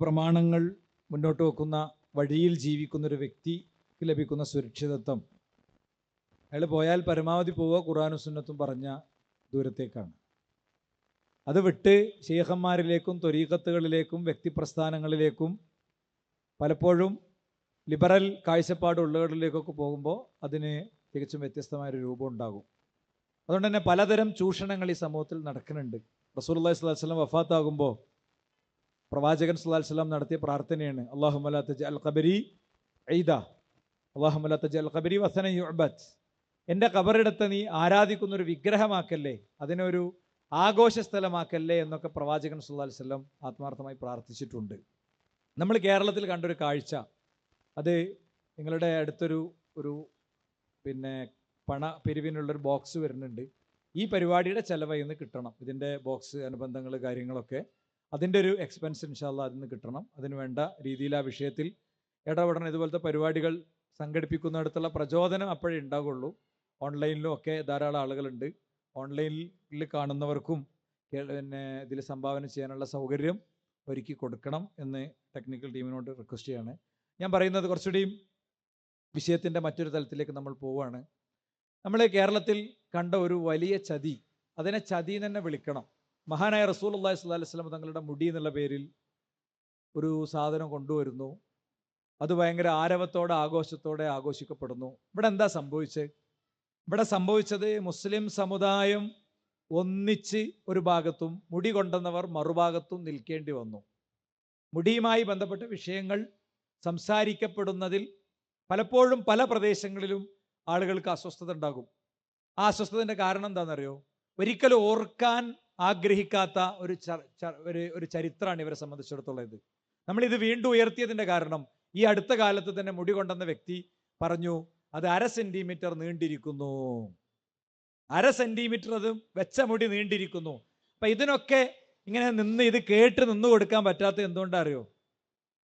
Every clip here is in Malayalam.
പ്രമാണങ്ങൾ മുന്നോട്ട് വെക്കുന്ന വഴിയിൽ ജീവിക്കുന്ന ഒരു വ്യക്തിക്ക് ലഭിക്കുന്ന സുരക്ഷിതത്വം, അയാൾ പോയാൽ പരമാവധി പോവുക ഖുർആനും സുന്നത്തും പറഞ്ഞ ദൂരത്തേക്കാണ്. അത് വിട്ട് ശൈഖന്മാരിലേക്കും ത്വരീഖത്തുകളിലേക്കും വ്യക്തിപ്രസ്ഥാനങ്ങളിലേക്കും പലപ്പോഴും ലിബറൽ കാഴ്ചപ്പാടുള്ളവരിലേക്കൊക്കെ പോകുമ്പോൾ അതിന് തികച്ചും വ്യത്യസ്തമായൊരു രൂപം ഉണ്ടാകും. അതുകൊണ്ട് തന്നെ പലതരം ചൂഷണങ്ങൾ ഈ സമൂഹത്തിൽ നടക്കുന്നുണ്ട്. റസൂലുള്ളാഹി സ്വല്ലല്ലാഹു അലൈഹി വസല്ലം വഫാത്താകുമ്പോൾ പ്രവാചകൻ സ്വല്ലല്ലാഹു അലൈഹി വസല്ലം നടത്തിയ പ്രാർത്ഥനയാണ്, അല്ലാഹുമ്മ ലാ തജ്അൽ ഖബരി ഈദ, അല്ലാഹുമ്മ ലാ തജ്അൽ ഖബരി വസന യുഅബദ്. എൻ്റെ ഖബറിടത്തെ നീ ആരാധിക്കുന്നൊരു വിഗ്രഹമാക്കല്ലേ, അതിനൊരു ആഘോഷ സ്ഥലമാക്കല്ലേ എന്നൊക്കെ പ്രവാചകൻ സ്വല്ലല്ലാഹു അലൈഹി വസല്ലം ആത്മാർത്ഥമായി പ്രാർത്ഥിച്ചിട്ടുണ്ട്. നമ്മൾ കേരളത്തിൽ കണ്ടൊരു കാഴ്ച, അത് നിങ്ങളുടെ അടുത്തൊരു പണ പിരിവിനുള്ളൊരു ബോക്സ് വരുന്നുണ്ട്. ഈ പരിപാടിയുടെ ചെലവ് ഇന്ന് കിട്ടണം. ഇതിൻ്റെ ബോക്സ് അനുബന്ധങ്ങൾ കാര്യങ്ങളൊക്കെ അതിൻ്റെ ഒരു എക്സ്പെൻസ് ഇൻഷാ അല്ലാഹ് അതിന് കിട്ടണം. അതിന് വേണ്ട രീതിയിൽ ആ വിഷയത്തിൽ ഇടപെടണം. ഇതുപോലത്തെ പരിപാടികൾ സംഘടിപ്പിക്കുന്നിടത്തുള്ള പ്രചോദനം അപ്പോഴേ ഉണ്ടാകുള്ളൂ. ഓൺലൈനിലും ഒക്കെ ധാരാളം ആളുകളുണ്ട്. ഓൺലൈനിൽ കാണുന്നവർക്കും ഇതിൽ സംഭാവന ചെയ്യാനുള്ള സൗകര്യം ഒരുക്കി കൊടുക്കണം എന്ന് ടെക്നിക്കൽ ടീമിനോട് റിക്വസ്റ്റ് ചെയ്യാണ്. ഞാൻ പറയുന്നത് കുറച്ചുകൂടിയും വിഷയത്തിൻ്റെ മറ്റൊരു തലത്തിലേക്ക് നമ്മൾ പോവുകയാണ്. നമ്മൾ കേരളത്തിൽ കണ്ട ഒരു വലിയ ചതി, അതിനെ ചതി തന്നെ വിളിക്കണം. മഹാനായ റസൂലുള്ളാഹി സ്വല്ലല്ലാഹു അലൈഹി വസല്ലം തങ്ങളുടെ മുടി എന്നുള്ള പേരിൽ ഒരു സാധനം കൊണ്ടുവരുന്നു. അത് ഭയങ്കര ആരവത്തോടെ ആഘോഷത്തോടെ ആഘോഷിക്കപ്പെടുന്നു. ഇവിടെ എന്താ സംഭവിച്ചത്? ഇവിടെ സംഭവിച്ചത് മുസ്ലിം സമുദായം ഒന്നിച്ച് ഒരു ഭാഗത്തും മുടി കൊണ്ടുവന്നവർ മറുഭാഗത്തും നിൽക്കേണ്ടി വന്നു. മുടിയുമായി ബന്ധപ്പെട്ട വിഷയങ്ങൾ സംസാരിക്കപ്പെടുന്നതിൽ പലപ്പോഴും പല പ്രദേശങ്ങളിലും ആളുകൾക്ക് അസ്വസ്ഥത ഉണ്ടാകും. ആ അസ്വസ്ഥതയുടെ കാരണം എന്താണെന്നറിയോ? ഒരിക്കലും ഓർക്കാൻ ആഗ്രഹിക്കാത്ത ഒരു ചരിത്രമാണ് ഇവരെ സംബന്ധിച്ചിടത്തോളം ഇത്. നമ്മളിത് വീണ്ടും ഉയർത്തിയതിൻ്റെ കാരണം, ഈ അടുത്ത കാലത്ത് തന്നെ മുടി കൊണ്ടുവന്ന വ്യക്തി പറഞ്ഞു അത് 1/2 സെന്റിമീറ്റർ നീണ്ടിരിക്കുന്നു, 1/2 സെന്റിമീറ്റർ അത് വെച്ച മുടി നീണ്ടിരിക്കുന്നു. അപ്പൊ ഇതിനൊക്കെ ഇങ്ങനെ ഇത് കേട്ട് നിന്ന് കൊടുക്കാൻ പറ്റാത്ത എന്തുകൊണ്ടാ അറിയോ?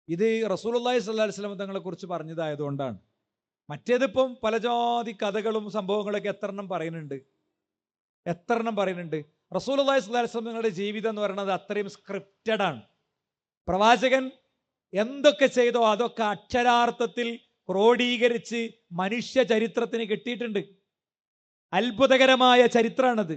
ഇത് റസൂലുള്ളാഹി സ്വല്ലല്ലാഹു അലൈഹി വസല്ലം തങ്ങളെ കുറിച്ച് പറഞ്ഞതായതുകൊണ്ടാണ്. മറ്റേതിപ്പം പല ജാതി കഥകളും സംഭവങ്ങളൊക്കെ എത്രണ്ണം പറയുന്നുണ്ട്. റസൂലുള്ളാഹി സ്വല്ലല്ലാഹു അലൈഹി വസല്ലം തങ്ങളുടെ ജീവിതം എന്ന് പറയുന്നത് അത്രയും സ്ക്രിപ്റ്റഡ് ആണ്. പ്രവാചകൻ എന്തൊക്കെ ചെയ്തോ അതൊക്കെ അക്ഷരാർത്ഥത്തിൽ ക്രോഡീകരിച്ച് മനുഷ്യ ചരിത്രത്തിന് കിട്ടിയിട്ടുണ്ട്. അത്ഭുതകരമായ ചരിത്രമാണത്.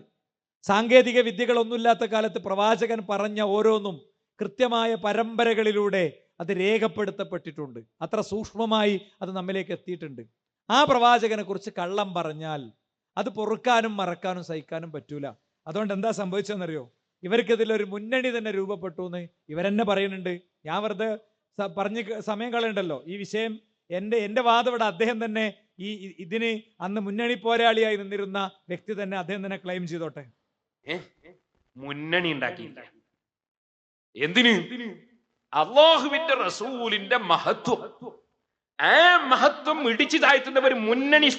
സാങ്കേതിക വിദ്യകളൊന്നുമില്ലാത്ത കാലത്ത് പ്രവാചകൻ പറഞ്ഞ ഓരോന്നും കൃത്യമായ പരമ്പരകളിലൂടെ അത് രേഖപ്പെടുത്തപ്പെട്ടിട്ടുണ്ട്. അത്ര സൂക്ഷ്മമായി അത് നമ്മിലേക്ക് എത്തിയിട്ടുണ്ട്. ആ പ്രവാചകനെ കുറിച്ച് കള്ളം പറഞ്ഞാൽ അത് പൊറുക്കാനും മറക്കാനും സഹിക്കാനും പറ്റൂല. അതുകൊണ്ട് എന്താ സംഭവിച്ചതെന്നറിയോ? ഇവർക്കിതിലൊരു മുന്നണി തന്നെ രൂപപ്പെട്ടു എന്ന് ഇവരെന്നെ പറയുന്നുണ്ട്. ഞാൻ വെറുതെ പറഞ്ഞ് സമയം കളയണ്ടല്ലോ. ഈ വിഷയം എൻ്റെ വാദം ഇവിടെ അദ്ദേഹം തന്നെ ഇതിന് അന്ന് മുന്നണി പോരാളിയായി നിന്നിരുന്ന വ്യക്തി തന്നെ അദ്ദേഹം തന്നെ ക്ലെയിം ചെയ്തോട്ടെ. മുന്നണി ഉണ്ടാക്കിയില്ല. എന്തിന്? അല്ലാഹുവിന്റെ റസൂലിന്റെ മഹത്വം, ആ മഹത്വം ഇടിച്ചു താഴ്ത്തുന്നവർ മുന്നണി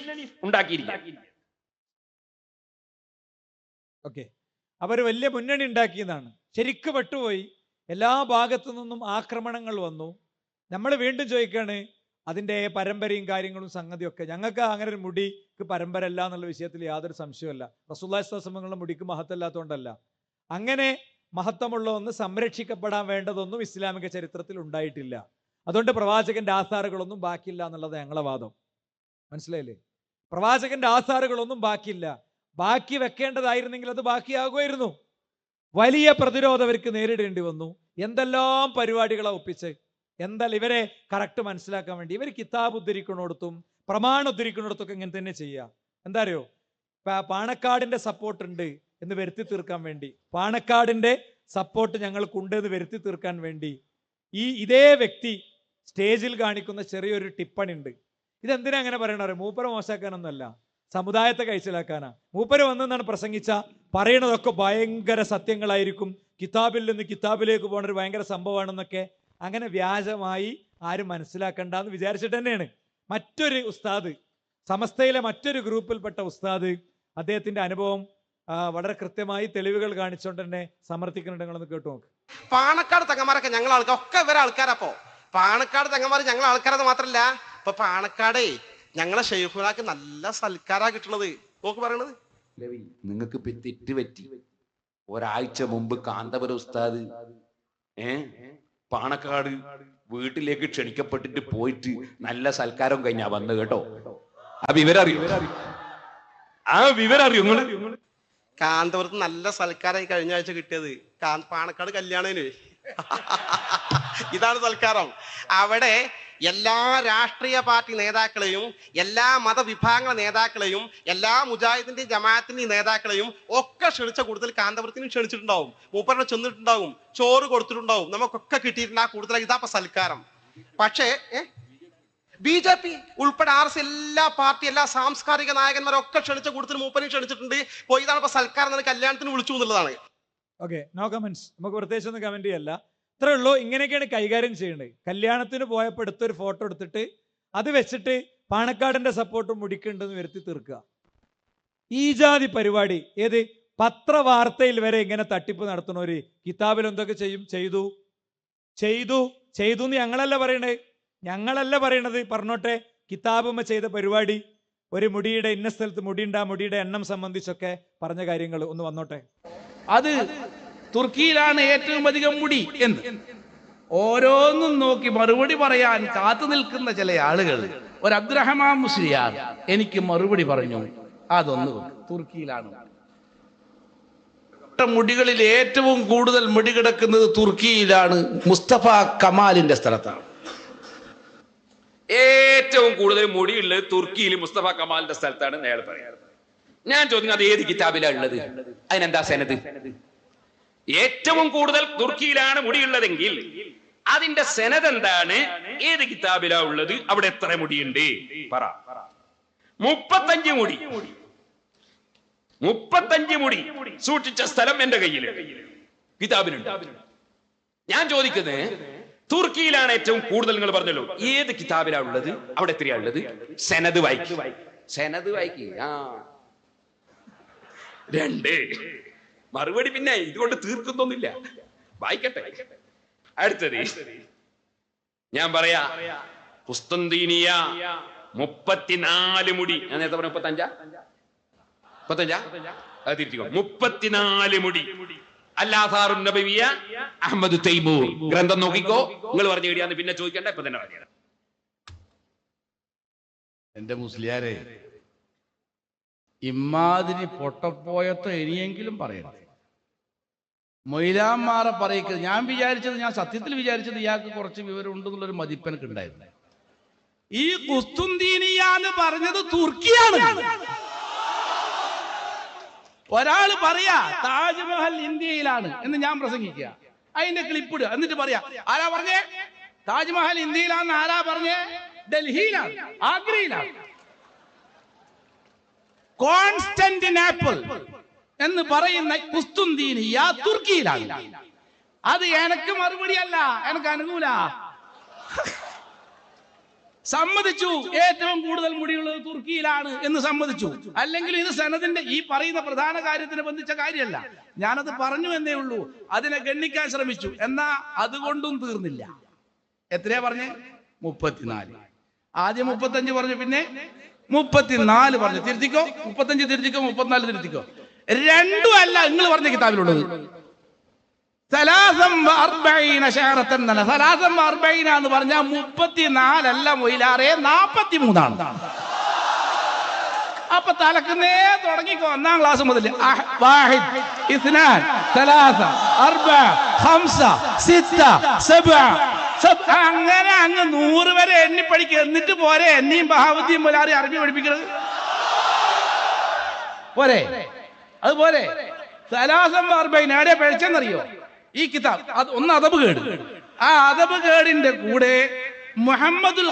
ഉണ്ടാക്കിയിരിക്കുക. ഓക്കെ, അവർ വലിയ മുന്നണി ഉണ്ടാക്കിയതാണ്. ശരിക്കും പെട്ടുപോയി. എല്ലാ ഭാഗത്തു നിന്നും ആക്രമണങ്ങൾ വന്നു. നമ്മൾ വീണ്ടും ചോദിക്കുകയാണ് അതിൻ്റെ പരമ്പരയും കാര്യങ്ങളും സംഗതിയൊക്കെ. ഞങ്ങൾക്ക് അങ്ങനെ ഒരു മുടിക്ക് പരമ്പര അല്ല എന്നുള്ള വിഷയത്തിൽ യാതൊരു സംശയമല്ല. റസൂലുള്ളാഹി സ്വല്ലല്ലാഹു അലൈഹി വസല്ലം മുടിക്ക് മഹത്വമില്ലാത്തതുകൊണ്ടല്ല. അങ്ങനെ മഹത്വമുള്ള ഒന്ന് സംരക്ഷിക്കപ്പെടാൻ വേണ്ടതൊന്നും ഇസ്ലാമിക ചരിത്രത്തിൽ ഉണ്ടായിട്ടില്ല. അതുകൊണ്ട് പ്രവാചകന്റെ ആധാറുകളൊന്നും ബാക്കിയില്ല എന്നുള്ളത് ഞങ്ങളെ വാദം. മനസ്സിലായില്ലേ? പ്രവാചകന്റെ ആധാറുകളൊന്നും ബാക്കിയില്ല. ബാക്കി വെക്കേണ്ടതായിരുന്നെങ്കിൽ അത് ബാക്കിയാകുമായിരുന്നു. വലിയ പ്രതിരോധം അവർക്ക് നേരിടേണ്ടി വന്നു. എന്തെല്ലാം പരിപാടികളാണ് ഒപ്പിച്ച്. എന്തായാലും ഇവരെ കറക്റ്റ് മനസ്സിലാക്കാൻ വേണ്ടി ഇവർ കിതാബ് ഉദ്ധരിക്കുന്നിടത്തും പ്രമാണം ഉദ്ധരിക്കുന്നിടത്തൊക്കെ ഇങ്ങനെ തന്നെ ചെയ്യുക. എന്താ അറിയോ? പാണക്കാടിന്റെ സപ്പോർട്ട് ഉണ്ട് എന്ന് വരുത്തി തീർക്കാൻ വേണ്ടി, പാണക്കാടിന്റെ സപ്പോർട്ട് ഞങ്ങൾക്കുണ്ട് എന്ന് വരുത്തി തീർക്കാൻ വേണ്ടി ഇതേ വ്യക്തി സ്റ്റേജിൽ കാണിക്കുന്ന ചെറിയൊരു ടിപ്പണി ഉണ്ട്. ഇതെന്തിനാ അങ്ങനെ പറയണ? മൂപ്പരെ മോശമാക്കാനൊന്നുമല്ല, സമുദായത്തെ കഴിച്ചിലാക്കാനാ. മൂപ്പര് വന്നെന്നാണ് പ്രസംഗിച്ച പറയണതൊക്കെ ഭയങ്കര സത്യങ്ങളായിരിക്കും, കിതാബിൽ നിന്ന് കിതാബിലേക്ക് പോകണ ഒരു ഭയങ്കര സംഭവമാണെന്നൊക്കെ അങ്ങനെ വ്യാജമായി ആരും മനസ്സിലാക്കണ്ടെന്ന് വിചാരിച്ചിട്ട് തന്നെയാണ്. മറ്റൊരു ഉസ്താദ്, സമസ്തയിലെ മറ്റൊരു ഗ്രൂപ്പിൽപ്പെട്ട ഉസ്താദ്, അദ്ദേഹത്തിന്റെ അനുഭവം വളരെ കൃത്യമായി തെളിവുകൾ കാണിച്ചുകൊണ്ട് തന്നെ സമർത്ഥിക്കുന്നുണ്ട്. നിങ്ങളൊന്ന് കേട്ടു നോക്ക്. പാണക്കാട് തങ്ങന്മാരൊക്കെ ഞങ്ങൾ ആൾക്കാർ ഒക്കെ ഇവരെ ആൾക്കാരപ്പോ. പാണക്കാട് തങ്ങന്മാർ ഞങ്ങൾ ആൾക്കാരെന്ന് മാത്രല്ല, ഇപ്പൊ പാണക്കാടേ ഞങ്ങളെ ഷെയ്ഖുനാക്ക് നല്ല സൽക്കാരാ കിട്ടണത്. നോക്ക് പറയണത്. നിങ്ങൾക്ക് തെറ്റ് പറ്റി. ഒരാഴ്ച മുമ്പ് കാന്തപുരം ഉസ്താദ് പാണക്കാട് വീട്ടിലേക്ക് ക്ഷണിക്കപ്പെട്ടിട്ട് പോയിട്ട് നല്ല സൽക്കാരം കഴിഞ്ഞാ വന്ന് കേട്ടോ. ആ വിവരം അറിയോ? നിങ്ങള്? കാന്തപുരത്ത് നല്ല സൽക്കാരമായി കഴിഞ്ഞ ആഴ്ച കിട്ടിയത്. പാണക്കാട് കല്യാണത്തിന് ഇതാണ് സൽക്കാരം. അവിടെ എല്ലാ രാഷ്ട്രീയ പാർട്ടി നേതാക്കളെയും, എല്ലാ മതവിഭാഗങ്ങളുടെ നേതാക്കളെയും, എല്ലാ മുജാഹിദിന്റെയും ജമാഅത്തിന്റെയും നേതാക്കളെയും ഒക്കെ ക്ഷണിച്ച കൂടുതൽ കാന്തപുരത്തിനും ക്ഷണിച്ചിട്ടുണ്ടാവും. മൂപ്പരുടെ ചെന്നിട്ടുണ്ടാവും, ചോറ് കൊടുത്തിട്ടുണ്ടാവും, നമുക്കൊക്കെ കിട്ടിയിട്ടുണ്ട്. ആ കൂടുതൽ ഇതാപ്പ സൽക്കാരം. പക്ഷേ BJP ഉൾപ്പെടെ RS എല്ലാ പാർട്ടി, എല്ലാ സാംസ്കാരിക നായകന്മാരൊക്കെ ക്ഷണിച്ച കൂടുതൽ മൂപ്പനെയും ക്ഷണിച്ചിട്ടുണ്ട്. പോയി ഇതാണ് ഇപ്പൊ സൽക്കാരം, കല്യാണത്തിന് വിളിച്ചു എന്നുള്ളതാണ്. Okay, no comments. നമുക്ക് പ്രത്യേകിച്ച് ഒന്നും കമന്റ് ചെയ്യല്ല. ഇത്രേ ഉള്ളൂ. ഇങ്ങനെയൊക്കെയാണ് കൈകാര്യം ചെയ്യേണ്ടത്. കല്യാണത്തിന് പോയപ്പോൾ എടുത്തൊരു ഫോട്ടോ എടുത്തിട്ട് അത് വെച്ചിട്ട് പാണക്കാടിന്റെ സപ്പോർട്ടും മുടിക്കുണ്ടെന്ന് വരുത്തി തീർക്കുക. ഈ ജാതി പരിപാടി ഏത് പത്രവാർത്തയിൽ വരെ ഇങ്ങനെ തട്ടിപ്പ് നടത്തുന്നവര് കിതാബിൽ എന്തൊക്കെ ചെയ്തു എന്ന് ഞങ്ങളല്ല പറയണത്. പറഞ്ഞോട്ടെ, കിതാബുമ്മ ചെയ്ത പരിപാടി, ഒരു മുടിയുടെ ഇന്ന സ്ഥലത്ത് മുടിയുണ്ട്, ആ മുടിയുടെ എണ്ണം സംബന്ധിച്ചൊക്കെ പറഞ്ഞ കാര്യങ്ങൾ ഒന്ന് വന്നോട്ടെ. അത് തുർക്കിയിലാണ് ഏറ്റവും അധികം മുടി എന്ന് ഓരോന്നും നോക്കി മറുപടി പറയാൻ കാത്തു നിൽക്കുന്ന ചില ആളുകൾ. ഒരു അബ്ദുറഹ്മാൻ മുസ്ലിയാർ എനിക്ക് മറുപടി പറഞ്ഞു, അതൊന്ന് തുർക്കിയിലാണ്. മുടികളിൽ ഏറ്റവും കൂടുതൽ മുടി കിടക്കുന്നത് തുർക്കിയിലാണ്, മുസ്തഫ കമാലിന്റെ സ്ഥലത്താണ്. ഏറ്റവും കൂടുതൽ മുടിയുള്ളത് തുർക്കിയിൽ മുസ്തഫ കമാലിന്റെ സ്ഥലത്താണ് അയാൾ പറയാറ്. ഞാൻ ചോദിക്കുന്നത് അത് ഏത് കിതാബിലാണ് ഉള്ളത്? അതിനെന്താ സനദ്? ഏറ്റവും കൂടുതൽ തുർക്കിയിലാണ് മുടിയുള്ളതെങ്കിൽ അതിന്റെ സനദ് എന്താണ്? ഏത് കിതാബിലാ ഉള്ളത്? അവിടെ എത്ര മുടിയുണ്ട് പറ. 35 മുടി. 35 മുടി സൂക്ഷിച്ച സ്ഥലം എന്റെ കയ്യിൽ കിതാബിലുണ്ട്. ഞാൻ ചോദിക്കുന്നത്, തുർക്കിയിലാണ് ഏറ്റവും കൂടുതൽ, നിങ്ങൾ പറഞ്ഞല്ലോ, ഏത് കിതാബിലാ ഉള്ളത്? അവിടെ എത്രയാ ഉള്ളത്? സനദ് വായിക്കും. സനദ് വായിക്കും. 2 മറുപടി പിന്നെ ഇതുകൊണ്ട് തീർക്കുന്നൊന്നുമില്ല. വായിക്കട്ടെ. അടുത്തത് ഞാൻ പറയാ, കുസ്തന്തീനിയ 34 മുടി. ഞാൻ നേരത്തെ പറഞ്ഞ 35 അത് തിരിച്ചു. 34 മുടി. അൽ-ആഥാറുൻ നബവിയ്യ അഹ്മദ് തൈമൂർ ഗ്രന്ഥം നോക്കിക്കോ. നിങ്ങൾ പറഞ്ഞു കഴിയാന്ന് പിന്നെ ചോദിക്കണ്ട, ഇപ്പൊ തന്നെ പറഞ്ഞു. എന്റെ മുസ്ലിയാരെ, ഇമ്മാതിരി പൊട്ടപ്പോയത്തോ ഇനിയെങ്കിലും പറയണം. മൊയ്ലാന്മാരെ പറയിക്കുന്നത്. ഞാൻ സത്യത്തിൽ വിചാരിച്ചത് ഇയാൾക്ക് കുറച്ച് വിവരം ഉണ്ടെന്നുള്ളൊരു മതിപ്പനക്ക് ഉണ്ടായിരുന്നു. ഈ കുസ്തുന്തീനിയ എന്ന് പറഞ്ഞത് തുർക്കിയാണ്. ഒരാൾ പറയാ താജ്മഹൽ ഇന്ത്യയിലാണ് എന്ന് ഞാൻ പ്രസംഗിക്കുക, അതിന്റെ ക്ലിപ്പിടുക, എന്നിട്ട് പറയാ ആരാ പറഞ്ഞേ താജ്മഹൽ ഇന്ത്യയിലാന്ന്? ആരാ പറഞ്ഞേ? ഡൽഹിയിലാണ്, ആഗ്രയിലാണ്. കോൺസ്റ്റന്റിനോപ്പിൾ എന്ന് പറയുന്ന കുസ്തുന്തീനിയ തുർക്കിയിലാണ്. അത് എനക്ക് മറുപടിയല്ല, എനക്ക് അനുകൂല. സമ്മതിച്ചു, ഏറ്റവും കൂടുതൽ മുടിയുള്ളത് തുർക്കിയിലാണ് എന്ന് സമ്മതിച്ചു. അല്ലെങ്കിൽ ഇത് സനദിന്റെ ഈ പറയുന്ന പ്രധാന കാര്യത്തിന് ബന്ധിച്ച കാര്യമല്ല. ഞാനത് പറഞ്ഞു എന്നേ ഉള്ളൂ. അതിനെ ഗണ്ണിക്കാൻ ശ്രമിച്ചു, എന്നാ അതുകൊണ്ടും തീർന്നില്ല. എത്രയാ പറഞ്ഞേ? 34. ആദ്യം 35 പറഞ്ഞു, പിന്നെ 34 പറഞ്ഞു. തിരുത്തിക്കോ, 35 തിരുത്തിക്കോ, 34 തിരുത്തിക്കോ. രണ്ടും അല്ല നിങ്ങൾ പറഞ്ഞ കിതാബിലുള്ളത്. സലാസം 40 എന്ന് പറഞ്ഞാൽ 34 അല്ല മൊയിലാറെ, 43 അപ്പൊ തലക്കുന്നേ തുടങ്ങിക്കോ. 1-ാം ക്ലാസ് മുതൽ വാഹിദ്, ഇസ്നാൻ, സലാസ, അർബ, ഖംസ, സിത്ത, സബഅ, അങ്ങനെ അങ്ങ് 100 വരെ എണ്ണി പഠിക്കുക. എന്നിട്ട് പോരെ എന്നെയും ബഹാവുദ്ദീൻ മൊലാരി അറബി പഠിപ്പിക്കുന്നത്? പോരെ? അതുപോലെ സലാസം 40 എവിടെ പഠിച്ചെന്നറിയോ? ഈ കിതാബ് ഒന്ന് അദബ് കേട്. ആ അദബ് കേടിന്റെ കൂടെ മുഹമ്മദുൽ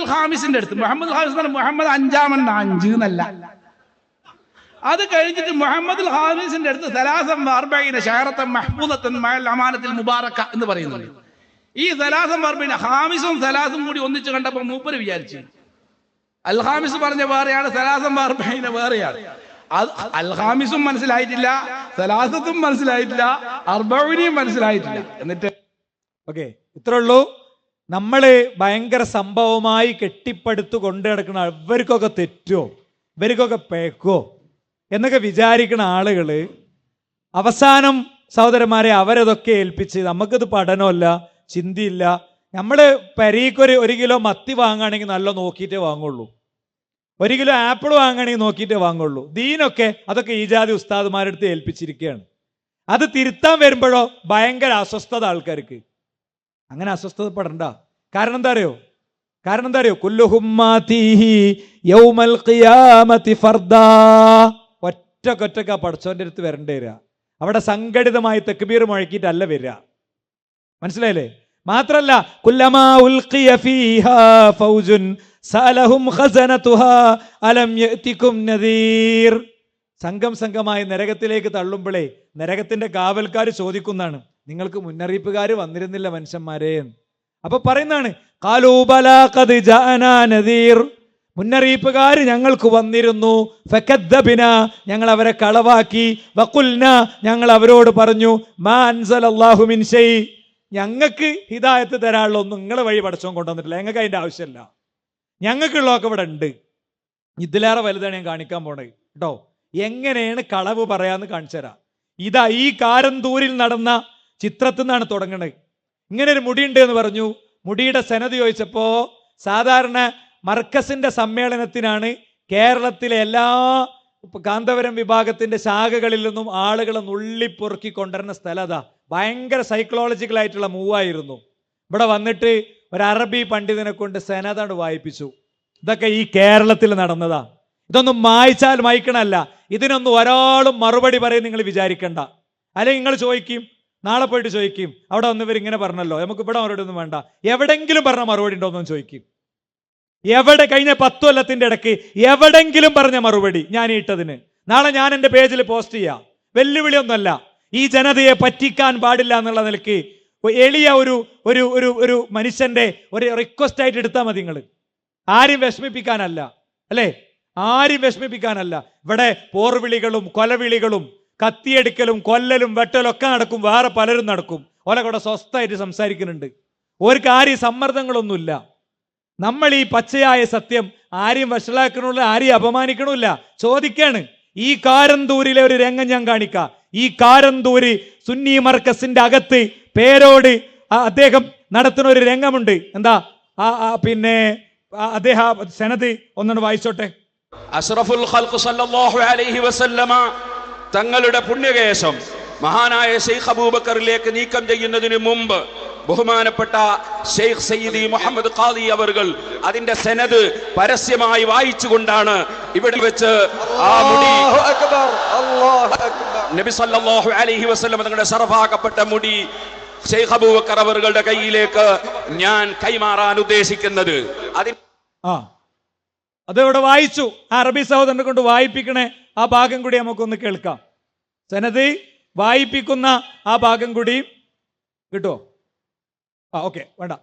ഖാമിസിന്റെ അടുത്ത്, മുഹമ്മദ് ഖാമിസ് മുഹമ്മദ് 5 എന്നല്ല, അത് കഴിഞ്ഞിട്ട് മുഹമ്മദുൽ ഖാമിസിന്റെ അടുത്ത് സലാസം 40 ശഅറത്തൻ മഹ്ഫൂദത്തൻ മഅൽ അമാനത്തിൽ മുബാറക എന്ന് പറയുന്നുണ്ട്. ഈ സലാസം 40 ഖാമിസും സലാസും കൂടി ഒന്നിച്ച് കണ്ടപ്പോൾ മൂപ്പര് വിചാരിച്ചു അൽ ഖാമിസ് പറഞ്ഞ വേറെയാണ്, സലാസം 40 വേറെയാണ്. അൽ ഖാമിസും മനസ്സിലായിട്ടില്ല, സലാസത്തും മനസ്സിലായിട്ടില്ല, അർബഈനും മനസ്സിലായിട്ടില്ല. എന്നിട്ട് ഓക്കെ, ഇത്രേ ഉള്ളൂ. നമ്മള് ഭയങ്കര സംഭവമായി കെട്ടിപ്പടുത്തു കൊണ്ടു നടക്കുന്ന ഇവർക്കൊക്കെ തെറ്റോ, ഇവർക്കൊക്കെ പേക്കോ എന്നൊക്കെ വിചാരിക്കുന്ന ആളുകള് അവസാനം സഹോദരന്മാരെ, അവരതൊക്കെ ഏൽപ്പിച്ച് നമുക്കിത് പഠനമല്ല, ചിന്തയില്ല. നമ്മൾ പെരീക്കൊരു 1 കിലോ മത്തി വാങ്ങുകയാണെങ്കിൽ നല്ല നോക്കിയിട്ടേ വാങ്ങുള്ളൂ. 1 കിലോ ആപ്പിൾ വാങ്ങുകയാണെങ്കിൽ നോക്കിയിട്ടേ വാങ്ങുള്ളൂ. ദീനൊക്കെ അതൊക്കെ ഈ ജാതി ഉസ്താദുമാരെടുത്ത് ഏൽപ്പിച്ചിരിക്കുകയാണ്. അത് തിരുത്താൻ വരുമ്പോഴോ ഭയങ്കര അസ്വസ്ഥത ആൾക്കാർക്ക്. അങ്ങനെ അസ്വസ്ഥതപ്പെടണ്ട. കാരണം എന്താ അറിയോ? കുല്ലുഹുമ്മാതീഹി യൗമൽ ഖിയാമത്തി ഫർദാ. ഒറ്റക്കൊറ്റക്കാ പടച്ചോന്റെ അടുത്ത് വരണ്ടേ വരിക. അവിടെ സംഘടിതമായി തക്ബീർ മുഴക്കിയിട്ടല്ല വരിക. മനസ്സിലായില്ലേ? മാത്രല്ല, കുല്ലമാ ഉൽഖിയ ഫീഹാ ഫൗജുൻ സഅലഹും ഖസനതുഹാ അലം യഅതികും നദീർ. സംഘമായി നരകത്തിലേക്ക് തള്ളുമ്പോഴേ നരകത്തിന്റെ കാവൽക്കാർ ചോദിക്കുന്നതാണ്, നിങ്ങൾക്ക് മുന്നറിയിപ്പുകാർ വന്നിരുന്നില്ല മനുഷ്യന്മാരെ? അപ്പൊ പറയുന്നതാണ്, ഖാലൂ ബലാ ഖദ് ജാഅനാ നദീർ. മുന്നറിയിപ്പുകാർ ഞങ്ങൾക്ക് വന്നിരുന്നു. ഫകദ്ദബിനാ, ഞങ്ങൾ അവരെ കളവാക്കി. വഖുൽനാ, ഞങ്ങൾ അവരോട് പറഞ്ഞു, മാ അൻസലല്ലാഹു മിൻ ഷൈ, ഞങ്ങൾക്ക് ഹിദായത്ത് തരാനുള്ള ഒന്നും നിങ്ങളെ വഴി പടച്ചോൻ കൊണ്ടുവന്നിട്ടില്ല, ഞങ്ങൾക്ക് അതിന്റെ ആവശ്യമില്ല, ഞങ്ങൾക്കുള്ളതൊക്കെ ഇവിടെ ഉണ്ട്. ഇതിലേറെ വലുതാണ് ഞാൻ കാണിക്കാൻ പോണത് കേട്ടോ. എങ്ങനെയാണ് കളവ് പറയാന്ന് കാണിച്ചു തരാം. ഇതാ ഈ കാരന്തൂരിൽ നടന്ന ചിത്രത്തിൽ നിന്നാണ് തുടങ്ങുന്നത്. ഇങ്ങനെ ഒരു മുടിയുണ്ട് എന്ന് പറഞ്ഞു. മുടിയുടെ സനത് ചോദിച്ചപ്പോ, സാധാരണ മർക്കസിന്റെ സമ്മേളനത്തിനാണ് കേരളത്തിലെ എല്ലാ കാന്തപുരം വിഭാഗത്തിന്റെ ശാഖകളിൽ നിന്നും ആളുകളെ നുള്ളിപ്പൊറുക്കി കൊണ്ടുവരുന്ന സ്ഥലം. അതാ ഭയങ്കര സൈക്കോളജിക്കൽ ആയിട്ടുള്ള മൂവായിരുന്നു. ഇവിടെ വന്നിട്ട് ഒരു അറബി പണ്ഡിതനെ കൊണ്ട് സനതാണ് വായിപ്പിച്ചു. ഇതൊക്കെ ഈ കേരളത്തിൽ നടന്നതാ. ഇതൊന്നും മായ്ച്ചാൽ മായ്ക്കണല്ല. ഇതിനൊന്നും ഒരാളും മറുപടി പറയും നിങ്ങൾ വിചാരിക്കണ്ട. അല്ലെങ്കിൽ നിങ്ങൾ ചോദിക്കും, നാളെ പോയിട്ട് ചോദിക്കും, അവിടെ വന്നവർ ഇങ്ങനെ പറഞ്ഞല്ലോ, നമുക്ക് ഇവിടെ മറുപടി ഒന്നും വേണ്ട, എവിടെങ്കിലും പറഞ്ഞ മറുപടി ഉണ്ടോ എന്നും ചോദിക്കും. എവിടെ കഴിഞ്ഞ 10 കൊല്ലത്തിന്റെ ഇടയ്ക്ക് എവിടെങ്കിലും പറഞ്ഞ മറുപടി ഞാൻ ഇട്ടതിന് നാളെ ഞാൻ എൻ്റെ പേജിൽ പോസ്റ്റ് ചെയ്യാം. വെല്ലുവിളിയൊന്നുമല്ല. ഈ ജനതയെ പറ്റിക്കാൻ പാടില്ല എന്നുള്ള നിലയ്ക്ക് എളിയ ഒരു ഒരു ഒരു ഒരു മനുഷ്യന്റെ ഒരു റിക്വസ്റ്റ് ആയിട്ട് എടുത്താൽ മതി. നിങ്ങൾ ആരും വിഷമിപ്പിക്കാനല്ല, അല്ലേ? ആരും വിഷമിപ്പിക്കാനല്ല. ഇവിടെ പോർവിളികളും കൊലവിളികളും കത്തിയെടുക്കലും കൊല്ലലും വെട്ടലും ഒക്കെ നടക്കും. വേറെ പലരും നടക്കും. ഓല കൂടെ സ്വസ്ഥമായിട്ട് സംസാരിക്കുന്നുണ്ട്. ഓർക്ക് ആരും സമ്മർദ്ദങ്ങളൊന്നുമില്ല. നമ്മൾ ഈ പച്ചയായ സത്യം ആരെയും വഷളാക്കണില്ല, ആരെയും അപമാനിക്കണില്ല, ചോദിക്കാണ്. ഈ കാരന്തൂരിലെ ഒരു രംഗം ഞാൻ കാണിക്കാം. ഈ കാരന്തൂര് സുന്നി മർക്കസിന്റെ അകത്ത് പേരോട് അദ്ദേഹം നടത്തുന്ന ഒരു രംഗമുണ്ട്. എന്താ പിന്നെ അദ്ദേഹം സനത് ഒന്നുകൊണ്ട് വായിച്ചോട്ടെ. അഷ്റഫുൽ ഖൽഖ് സല്ലല്ലാഹു അലൈഹി വസല്ലമ തങ്ങളുടെ പുണ്യകേശം മഹാനായ ഷെയ്ഖ് അബൂബക്കറിലേക്ക് നീക്കം ചെയ്യുന്നതിന് മുമ്പ് ബഹുമാനപ്പെട്ട ഷെയ്ഖ് സയ്യിദി മുഹമ്മദ് ഖാദി അവർകൾ അതിന്റെ സനദ് പരസ്യമായി വായിച്ചുകൊണ്ടാണ് ഇവിടെ വെച്ച് ആ മുടി നബി സല്ലല്ലാഹു അലൈഹി വസല്ലം തങ്ങളുടെ ശറഫാക്കപ്പെട്ട മുടി ഷെയ്ഖ് അബൂബക്കർ അവരുടെ കയ്യിലേക്ക് ഞാൻ കൈമാറാൻ ഉദ്ദേശിക്കുന്നത്. അതിവിടെ വായിച്ചു. അറബി സഹോദരനെ കൊണ്ട് വായിപ്പിക്കണേ ആ ഭാഗം കൂടി നമുക്കൊന്ന് കേൾക്കാം. സനദ് വായിപ്പിക്കുന്ന ആ ഭാഗം കൂടി കിട്ടുമോ? ഓക്കെ, വേണ്ട.